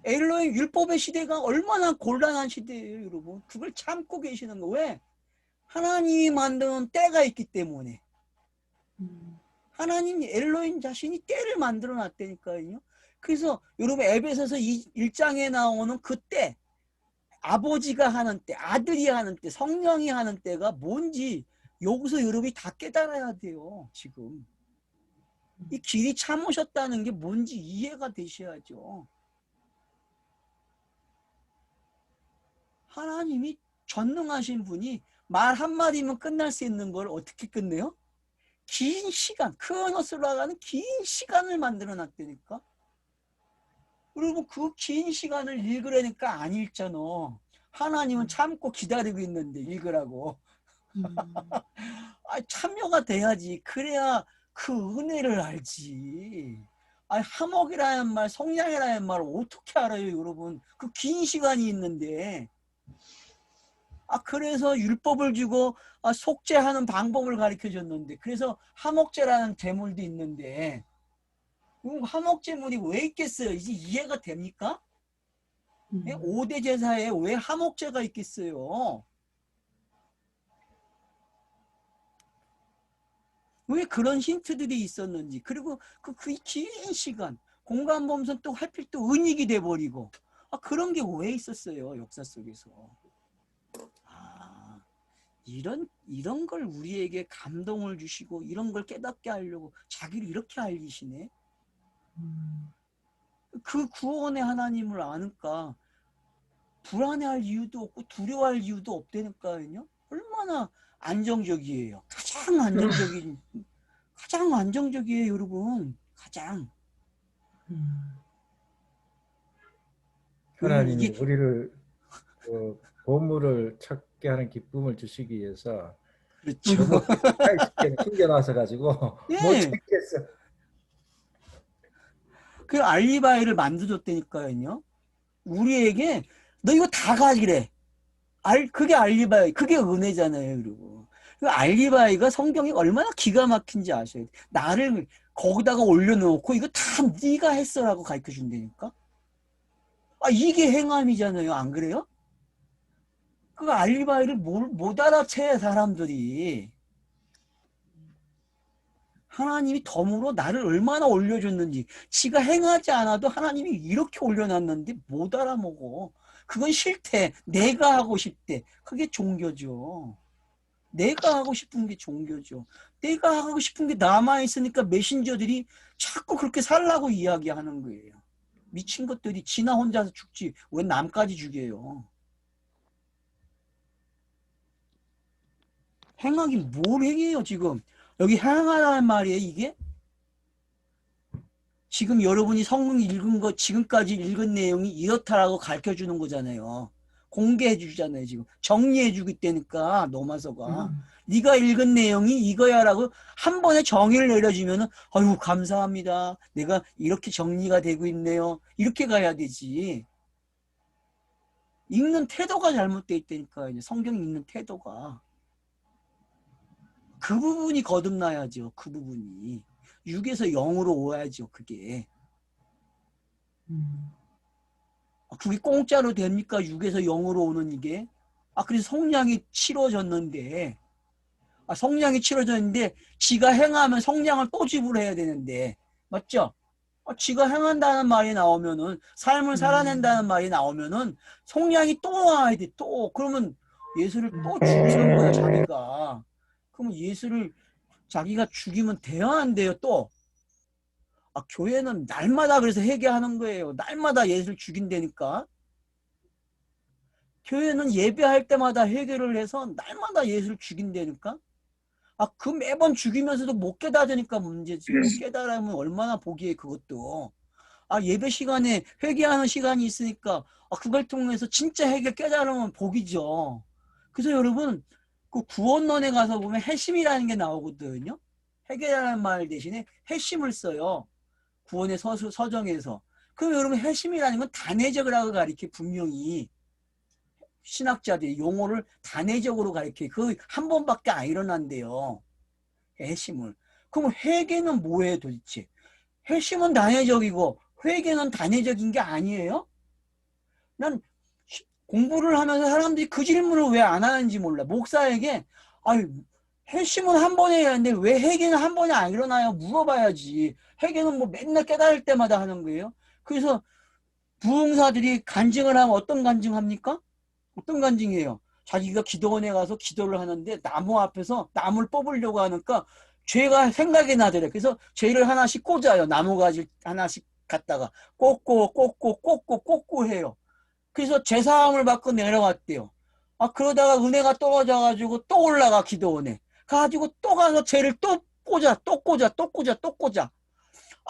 엘로힘 율법의 시대가 얼마나 곤란한 시대예요. 여러분 그걸 참고 계시는 거. 왜? 하나님이 만드는 때가 있기 때문에. 하나님 엘로힘 자신이 때를 만들어 놨다니까요. 그래서 여러분 에베소서 1장에 나오는 그때, 아버지가 하는 때, 아들이 하는 때, 성령이 하는 때가 뭔지 여기서 여러분이 다 깨달아야 돼요. 지금 이 길이 참으셨다는 게 뭔지 이해가 되셔야죠. 하나님이 전능하신 분이 말 한마디면 끝날 수 있는 걸 어떻게 끝내요? 긴 시간, 크로노스로 나가는 긴 시간을 만들어 놨다니까. 그리고 그 긴 시간을 읽으려니까 안 읽잖아. 하나님은 참고 기다리고 있는데 읽으라고. 아, 참여가 돼야지. 그래야 그 은혜를 알지. 아, 화목이라는 말, 성량이라는 말을 어떻게 알아요, 여러분? 그 긴 시간이 있는데. 아, 그래서 율법을 주고 속죄하는 방법을 가르쳐 줬는데, 그래서 화목제라는 제물도 있는데, 화목제물이 왜 있겠어요? 이제 이해가 됩니까? 5대 제사에 왜 화목제가 있겠어요? 왜 그런 힌트들이 있었는지. 그리고 그 긴 시간, 공간범선 또 하필 또 은익이 돼버리고, 아, 그런 게 왜 있었어요, 역사 속에서. 아, 이런 걸 우리에게 감동을 주시고 이런 걸 깨닫게 하려고 자기를 이렇게 알리시네. 그 구원의 하나님을 아니까 불안해할 이유도 없고 두려워할 이유도 없다니까요. 얼마나 안정적이에요. 가장 안정적이에요, 여러분. 가장. 하나님이 이게 우리를 보물을 찾게 하는 기쁨을 주시기 위해서 그렇죠. 쉽게 숨겨놔서 가지고 못 예. 찾겠어. 그 알리바이를 만들어줬다니까요. 우리에게 너 이거 다 가지래. 그게 알리바이, 그게 은혜잖아요. 그리고 그 알리바이가 성경이 얼마나 기가 막힌지 아셔야 돼. 나를 거기다가 올려놓고 이거 다 네가 했어라고 가르쳐 준다니까. 아, 이게 행함이잖아요. 안 그래요? 그 알리바이를 못 알아채 사람들이. 하나님이 덤으로 나를 얼마나 올려줬는지, 지가 행하지 않아도 하나님이 이렇게 올려놨는데 못 알아먹어. 그건 싫대. 내가 하고 싶대. 그게 종교죠. 내가 하고 싶은 게 종교죠. 내가 하고 싶은 게 남아있으니까 메신저들이 자꾸 그렇게 살라고 이야기하는 거예요. 미친 것들이. 지나 혼자서 죽지 왜 남까지 죽여요. 행하긴 뭘 행해요 지금. 여기 행하라는 말이에요 이게. 지금 여러분이 성경 읽은 거, 지금까지 읽은 내용이 이렇다라고 가르쳐주는 거잖아요. 공개해 주잖아요. 지금 정리해 주고 있다니까. 노마서가 네가 읽은 내용이 이거야라고 한 번에 정의를 내려주면은 아유 감사합니다. 내가 이렇게 정리가 되고 있네요. 이렇게 가야 되지. 읽는 태도가 잘못돼 있다니까요. 성경 읽는 태도가. 그 부분이 거듭나야죠. 그 부분이. 6에서 0으로 오야죠. 그게. 그게 공짜로 됩니까? 6에서 0으로 오는 이게. 그래서 성량이 치러졌는데, 성량이 치러졌는데 지가 행하면 성량을 또 지불해야 되는데, 맞죠? 지가 행한다는 말이 나오면은, 삶을 살아낸다는 말이 나오면은 성량이 또 나와야 돼. 또. 그러면 예수를 또 죽이는 거예요, 자기가. 그러면 예수를 자기가 죽이면 돼요, 안 돼요, 또? 교회는 날마다 그래서 회개하는 거예요. 날마다 예수를 죽인다니까. 교회는 예배할 때마다 회개를 해서 날마다 예수를 죽인다니까. 그 매번 죽이면서도 못 깨달으니까 문제지. 깨달으면 얼마나 복이에요, 그것도. 예배 시간에 회개하는 시간이 있으니까 그걸 통해서 진짜 회개 깨달으면 복이죠. 그래서 여러분, 그 구원론에 가서 보면 회심이라는 게 나오거든요. 회개라는 말 대신에 회심을 써요. 구원의 서정에서. 그럼 여러분, 회심이라는 건 단회적이라고 가리켜. 분명히 신학자들이 용어를 단회적으로 가리켜. 그 한 번밖에 안 일어난대요, 회심을. 그럼 회개는 뭐예요, 도대체? 회심은 단회적이고 회개는 단회적인 게 아니에요? 난 공부를 하면서 사람들이 그 질문을 왜 안 하는지 몰라. 목사에게 회심은 한 번에 해야 하는데 왜 회개는 한 번에 안 일어나요? 물어봐야지. 회개는 뭐 맨날 깨달을 때마다 하는 거예요. 그래서 부흥사들이 간증을 하면 어떤 간증합니까? 어떤 간증이에요? 자기가 기도원에 가서 기도를 하는데 나무 앞에서 나무를 뽑으려고 하니까 죄가 생각이 나더래. 그래서 죄를 하나씩 꽂아요. 나무가지 하나씩 갖다가 꽂고 해요. 그래서 죄사함을 받고 내려왔대요. 그러다가 은혜가 떨어져가지고 또 올라가, 기도원에. 가지고 또 가서 죄를 또 꽂아.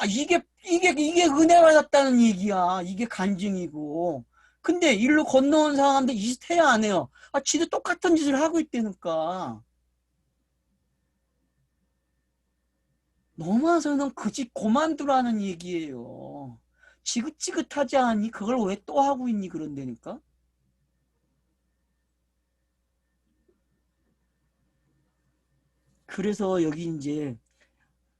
이게 은혜 받았다는 얘기야. 이게 간증이고. 근데 일로 건너온 사람들 이 짓 해야 안 해요? 지도 똑같은 짓을 하고 있다니까. 넘어서는 그 집 그만두라는 얘기예요. 지긋지긋하지 않니? 그걸 왜 또 하고 있니? 그런다니까. 그래서 여기 이제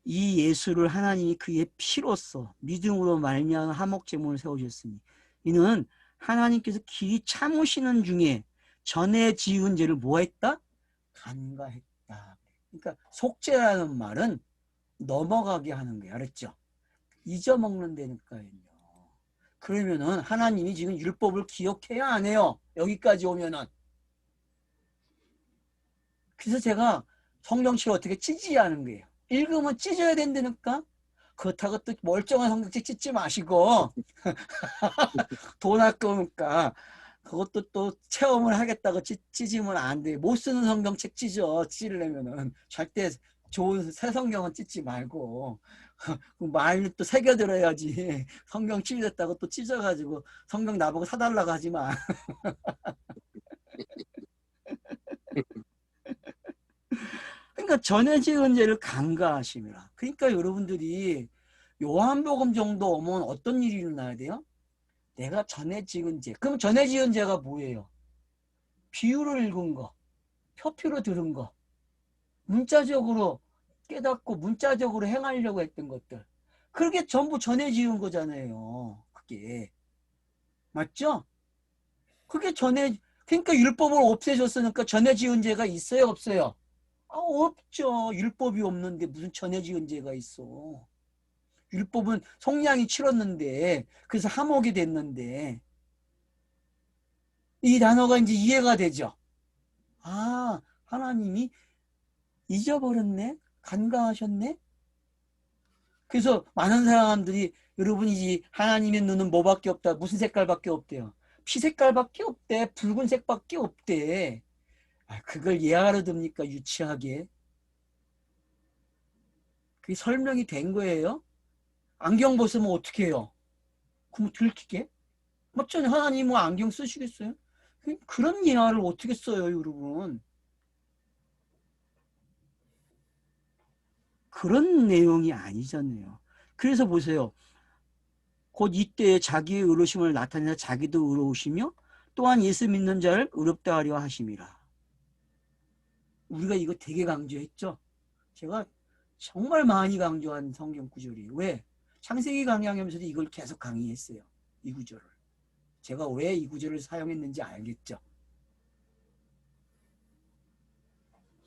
이 예수를 하나님이 그의 피로써 믿음으로 말미암아 화목제물을 세우셨으니 이는 하나님께서 길이 참으시는 중에 전에 지은 죄를 뭐했다? 간과했다. 그러니까 속죄라는 말은 넘어가게 하는 거예요. 알았죠? 잊어먹는다니까요. 그러면은 하나님이 지금 율법을 기억해야 안 해요. 여기까지 오면은. 그래서 제가 성경책을 어떻게 찢어야 하는 거예요. 읽으면 찢어야 된다니까. 그렇다고 또 멀쩡한 성경책 찢지 마시고 돈 아까우니까 그것도 또 체험을 하겠다고 찢으면 안 돼. 못 쓰는 성경책 찢으려면은 절대 좋은 새 성경은 찢지 말고 말을 또 새겨들어야지. 성경 찢었다고 또 찢어가지고 성경 나보고 사달라고 하지 마. 그러니까 전에 지은 죄를 간과하심이라. 그러니까 여러분들이 요한복음 정도 오면 어떤 일이 일어나야 돼요? 내가 전에 지은 죄. 그럼 전에 지은 죄가 뭐예요? 비유를 읽은 거, 표피로 들은 거, 문자적으로 깨닫고 문자적으로 행하려고 했던 것들. 그게 전부 전에 지은 거잖아요. 그게. 맞죠? 그게 전에, 그러니까 율법을 없애줬으니까 전에 지은 죄가 있어요, 없어요? 없죠. 율법이 없는데 무슨 전에 지은 죄가 있어. 율법은 속량이 치렀는데, 그래서 함옥이 됐는데, 이 단어가 이제 이해가 되죠. 하나님이 잊어버렸네? 간과하셨네? 그래서 많은 사람들이 여러분이 하나님의 눈은 뭐밖에 없다. 무슨 색깔밖에 없대요. 피 색깔밖에 없대. 붉은색밖에 없대. 그걸 이해하러 듭니까? 유치하게. 그게 설명이 된 거예요. 안경 벗으면 어떻게 해요? 그럼 들키게? 맞죠? 하나님 뭐 안경 쓰시겠어요? 그런 예화를 어떻게 써요, 여러분? 그런 내용이 아니잖아요. 그래서 보세요. 곧 이때에 자기의 의로우심을 나타내서 자기도 의로우시며 또한 예수 믿는 자를 의롭다 하려 하심이라. 우리가 이거 되게 강조했죠. 제가 정말 많이 강조한 성경 구절이에요. 왜? 창세기 강의하면서도 이걸 계속 강의했어요. 이 구절을. 제가 왜 이 구절을 사용했는지 알겠죠?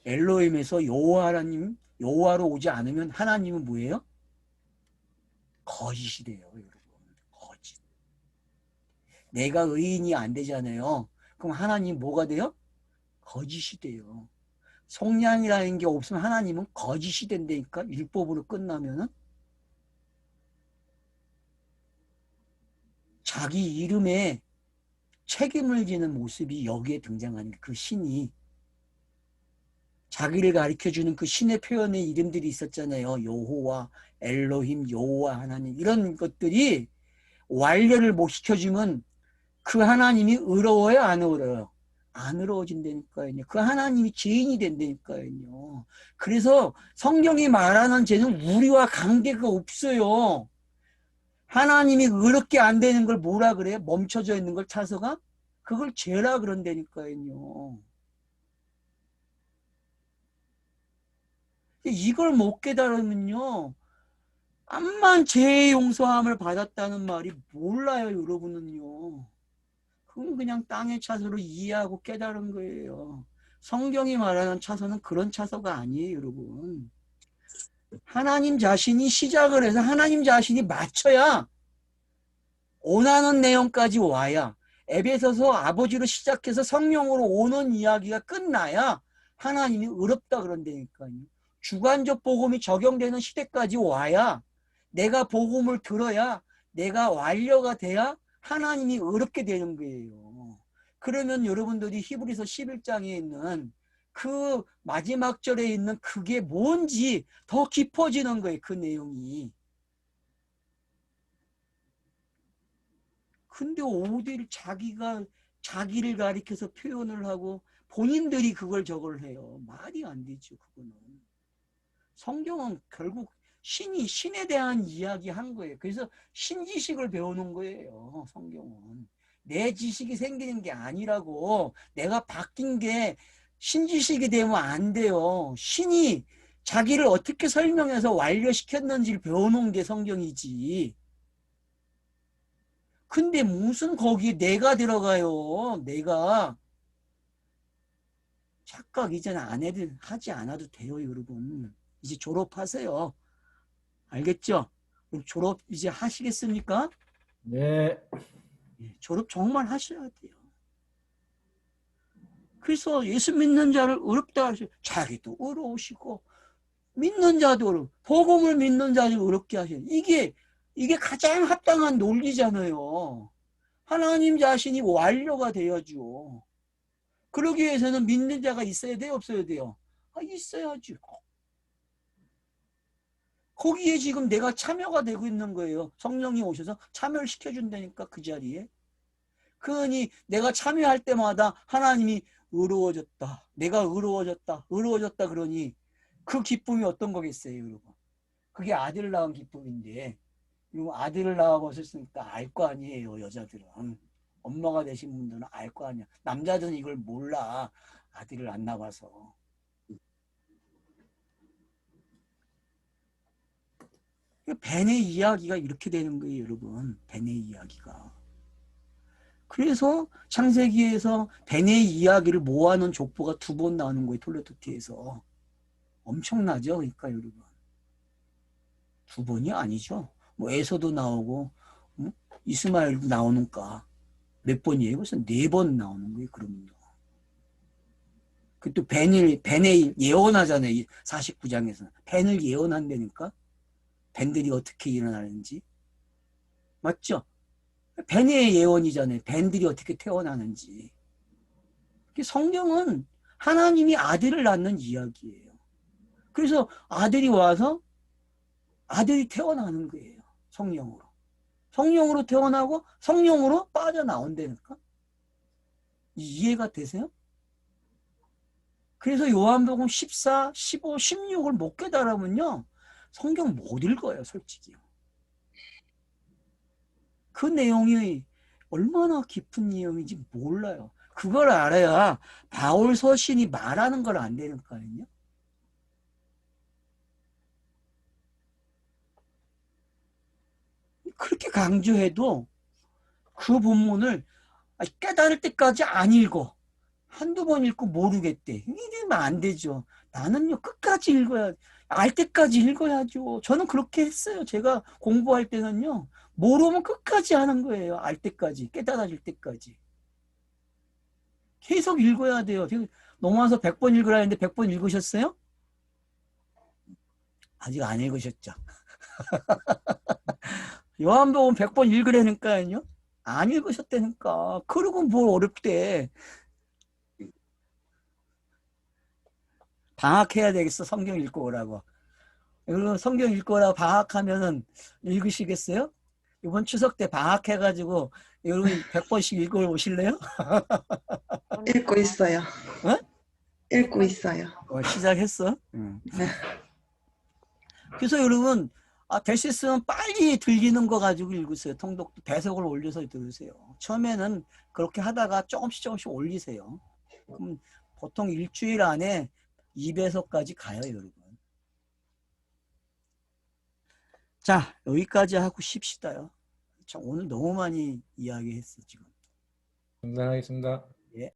엘로힘에서 여호와 하나님, 여호와로 오지 않으면 하나님은 뭐예요? 거짓이 돼요, 여러분. 거짓. 내가 의인이 안 되잖아요. 그럼 하나님 뭐가 돼요? 거짓이 돼요. 속량이라는 게 없으면 하나님은 거짓이 된다니까. 율법으로 끝나면은 자기 이름에 책임을 지는 모습이 여기에 등장하는 그 신이, 자기를 가르쳐주는 그 신의 표현의 이름들이 있었잖아요. 여호와, 엘로힘, 여호와 하나님, 이런 것들이 완료를 못 시켜주면 그 하나님이 의로워요, 안 의로워요? 안 의로워진다니까요. 그 하나님이 죄인이 된다니까요. 그래서 성경이 말하는 죄는 우리와 관계가 없어요. 하나님이 의롭게 안 되는 걸 뭐라 그래요? 멈춰져 있는 걸 차서가? 그걸 죄라 그런다니까요. 이걸 못 깨달으면요, 암만 죄의 용서함을 받았다는 말이 몰라요, 여러분은요. 그건 그냥 땅의 차서로 이해하고 깨달은 거예요. 성경이 말하는 차서는 그런 차서가 아니에요, 여러분. 하나님 자신이 시작을 해서 하나님 자신이 맞춰야, 원하는 내용까지 와야, 에베소서 아버지로 시작해서 성령으로 오는 이야기가 끝나야 하나님이 의롭다 그런다니까요. 주관적 복음이 적용되는 시대까지 와야, 내가 복음을 들어야, 내가 완료가 돼야 하나님이 의롭게 되는 거예요. 그러면 여러분들이 히브리서 11장에 있는 그 마지막 절에 있는 그게 뭔지 더 깊어지는 거예요. 그 내용이. 근데 어딜 자기를 가리켜서 표현을 하고 본인들이 그걸 저걸 해요. 말이 안 되죠, 그거는. 성경은 결국 신에 대한 이야기 한 거예요. 그래서 신지식을 배우는 거예요, 성경은. 내 지식이 생기는 게 아니라고. 내가 바뀐 게 신지식이 되면 안 돼요. 신이 자기를 어떻게 설명해서 완료시켰는지를 배우는 게 성경이지. 근데 무슨 거기에 내가 들어가요. 내가. 착각 이제는 하지 않아도 돼요, 여러분. 이제 졸업하세요. 알겠죠? 그럼 졸업 이제 하시겠습니까? 네. 졸업 정말 하셔야 돼요. 그래서 예수 믿는 자를 어렵다 하시고, 자기도 어려우시고, 믿는 자도 어렵고, 복음을 믿는 자도 어렵게 하시는, 이게 가장 합당한 논리잖아요. 하나님 자신이 완료가 되어야죠. 그러기 위해서는 믿는 자가 있어야 돼요, 없어야 돼요? 있어야죠. 거기에 지금 내가 참여가 되고 있는 거예요. 성령이 오셔서 참여를 시켜준다니까, 그 자리에. 그러니 내가 참여할 때마다 하나님이 의로워졌다. 내가 의로워졌다 그러니 그 기쁨이 어떤 거겠어요, 여러분? 그게 아들을 낳은 기쁨인데, 아들을 낳아보셨으니까 알 거 아니에요, 여자들은. 엄마가 되신 분들은 알 거 아니야. 남자들은 이걸 몰라. 아들을 안 낳아서. 벤의 이야기가 이렇게 되는 거예요, 여러분. 벤의 이야기가. 그래서 창세기에서 벤의 이야기를 모아놓은 족보가 2번 나오는 거예요, 톨레토티에서. 엄청나죠? 그러니까 여러분. 2번이 아니죠. 뭐 에서도 나오고 이스마엘도 나오는가. 몇 번이에요? 벌써 4번 나오는 거예요, 그러면요. 그 또 벤을 예언하잖아요, 49장에서. 벤을 예언한다니까. 벤들이 어떻게 일어나는지. 맞죠? 벤의 예언이잖아요. 벤들이 어떻게 태어나는지. 성경은 하나님이 아들을 낳는 이야기예요. 그래서 아들이 와서 아들이 태어나는 거예요. 성령으로. 성령으로 태어나고 성령으로 빠져나온다니까. 이해가 되세요? 그래서 요한복음 14, 15, 16을 못 깨달으면요, 성경 못 읽어요, 솔직히. 그 내용이 얼마나 깊은 내용인지 몰라요. 그걸 알아야 바울 서신이 말하는 걸 안 되니까요. 그렇게 강조해도 그 본문을 깨달을 때까지 안 읽어. 한두 번 읽고 모르겠대. 이러면 안 되죠. 나는요, 끝까지 읽어야, 알 때까지 읽어야죠. 저는 그렇게 했어요. 제가 공부할 때는요, 모르면 끝까지 하는 거예요. 알 때까지, 깨달아질 때까지. 계속 읽어야 돼요. 넘어와서 100번 읽으라 했는데 100번 읽으셨어요? 아직 안 읽으셨죠? 요한복음 100번 읽으라니까요. 안 읽으셨다니까. 그리고 뭘 어렵대. 방학해야 되겠어. 성경 읽고 오라고. 여러분 성경 읽고 오라고 방학하면은 읽으시겠어요? 이번 추석 때 방학해가지고 여러분 100번씩 읽어 오실래요? 읽고 있어요. 어? 읽고 있어요. 시작했어? 응. 네. 그래서 여러분 될 수 있으면 빨리 들리는 거 가지고 읽으세요. 통독도 배속을 올려서 들으세요. 처음에는 그렇게 하다가 조금씩 올리세요. 그럼 보통 일주일 안에 2배속까지 가요, 여러분. 자, 여기까지 하고 쉽시다요. 오늘 너무 많이 이야기했어, 지금. 감사하겠습니다. 예.